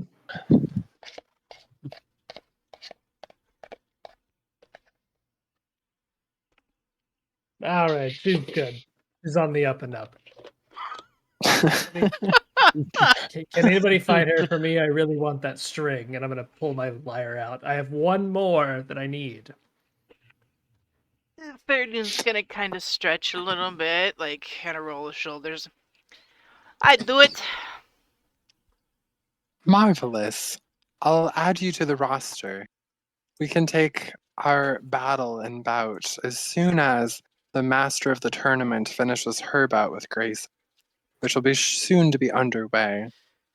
All right, she's good. She's on the up and up. Can anybody find her for me? I really want that string, and I'm gonna pull my lyre out. I have one more that I need. Fereydun's gonna kind of stretch a little bit, like kind of roll his shoulders. I'd do it. Marvelous. I'll add you to the roster. We can take our battle and bout as soon as the master of the tournament finishes her bout with Grace, which will be soon to be underway.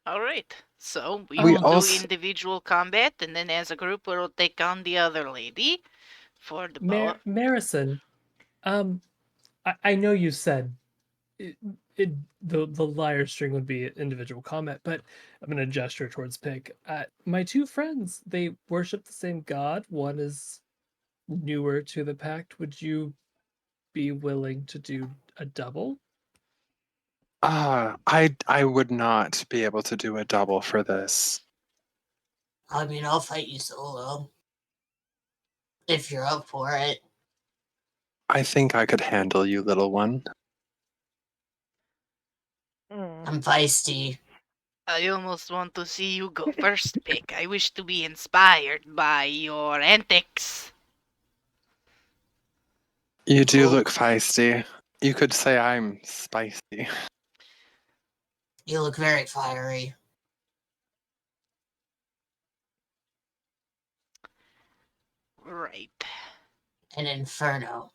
All right. So we We will do also- individual combat, and then as a group, we'll take on the other lady for the bow. Marison, I know you said the lyre string would be individual combat, but I'm gonna gesture towards Pig. My two friends, they worship the same god. One is newer to the pact. Would you be willing to do a double? I would not be able to do a double for this. I mean, I'll fight you solo. If you're up for it. I think I could handle you, little one. I'm feisty. I almost want to see you go first, Pick. I wish to be inspired by your antics. You do Cool. look feisty. You could say I'm spicy. You look very fiery. Right. An inferno.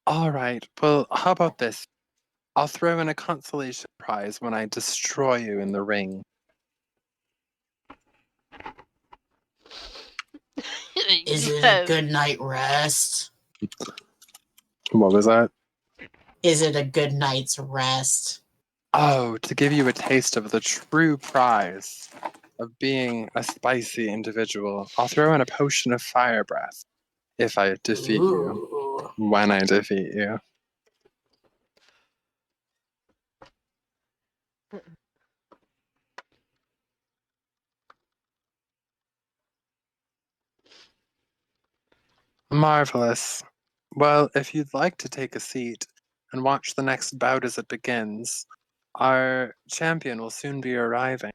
All right, well, how about this? I'll throw in a consolation prize when I destroy you in the ring. Is You it a have- good night rest? What was that? Is it a good night's rest? Oh, to give you a taste of the true prize of being a spicy individual, I'll throw in a potion of fire breath if I defeat you. Ooh. When I defeat you. Marvelous. Well, if you'd like to take a seat and watch the next bout as it begins, our champion will soon be arriving.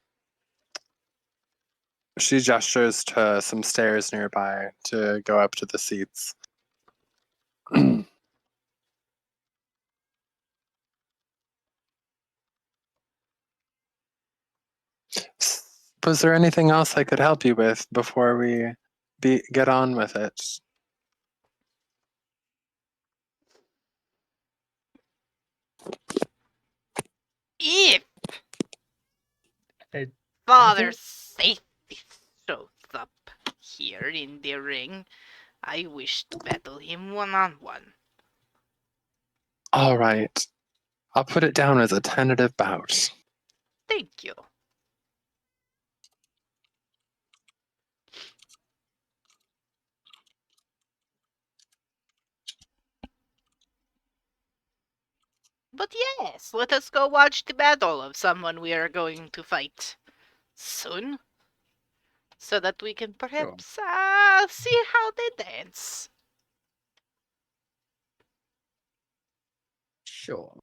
She gestures to some stairs nearby to go up to the seats. Was there anything else I could help you with before we get on with it? If I Father think- Safety shows up here in the ring, I wish to battle him one-on-one. All right. I'll put it down as a tentative bout. Thank you. But yes, let us go watch the battle of someone we are going to fight soon, so that we can perhaps see how they dance. Sure.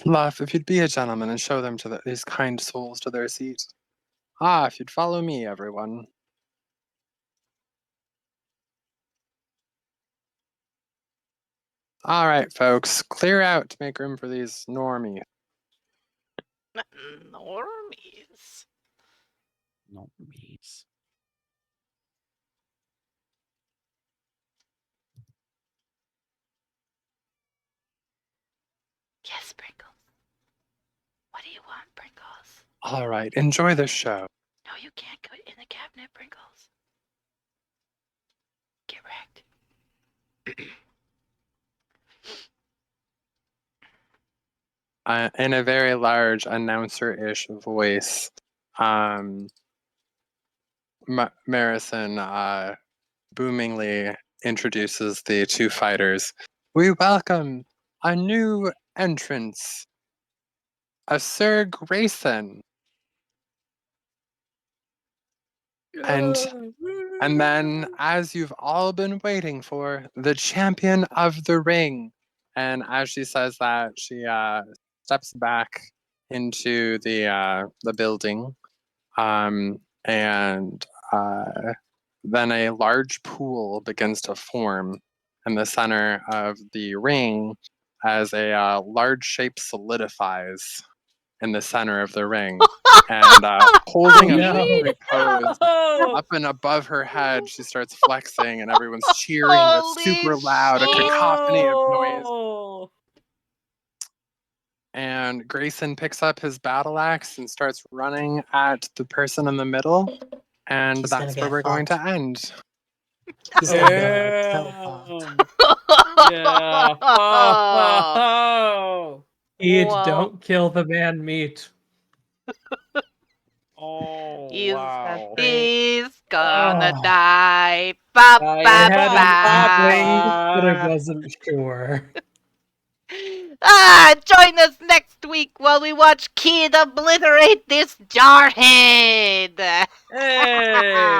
Luff, if you'd be a gentleman and show them to these kind souls to their seat. If you'd follow me, everyone. All right, folks, clear out to make room for these normies. Normies. Not meats. Yes, Pringles. What do you want, Pringles? All right, enjoy the show. No, you can't go in the cabinet, Pringles. Get wrecked. In a very large announcer-ish voice, Marison boomingly introduces the two fighters. We welcome a new entrance, a Sir Grayson. And then, as you've all been waiting for, the champion of the ring. And as she says that, she steps back into the building, and then a large pool begins to form in the center of the ring as a large shape solidifies in the center of the ring. And holding a No. victory pose up and above her head, she starts flexing, and everyone's cheering. It's Holy super loud, a shit. cacophony of noise. Oh. And Grayson picks up his battle axe and starts running at the person in the middle. And He's gonna that's get where we're going to fucked. end. He's gonna get so fucked. Yeah. Oh. Eat, Wow. don't kill the man meat. Oh. He's- Wow. He's gonna Oh. die. Ba, I ba, I had an ba. inkling, but I wasn't sure. Join us next week while we watch Kid obliterate this jarhead. Hey.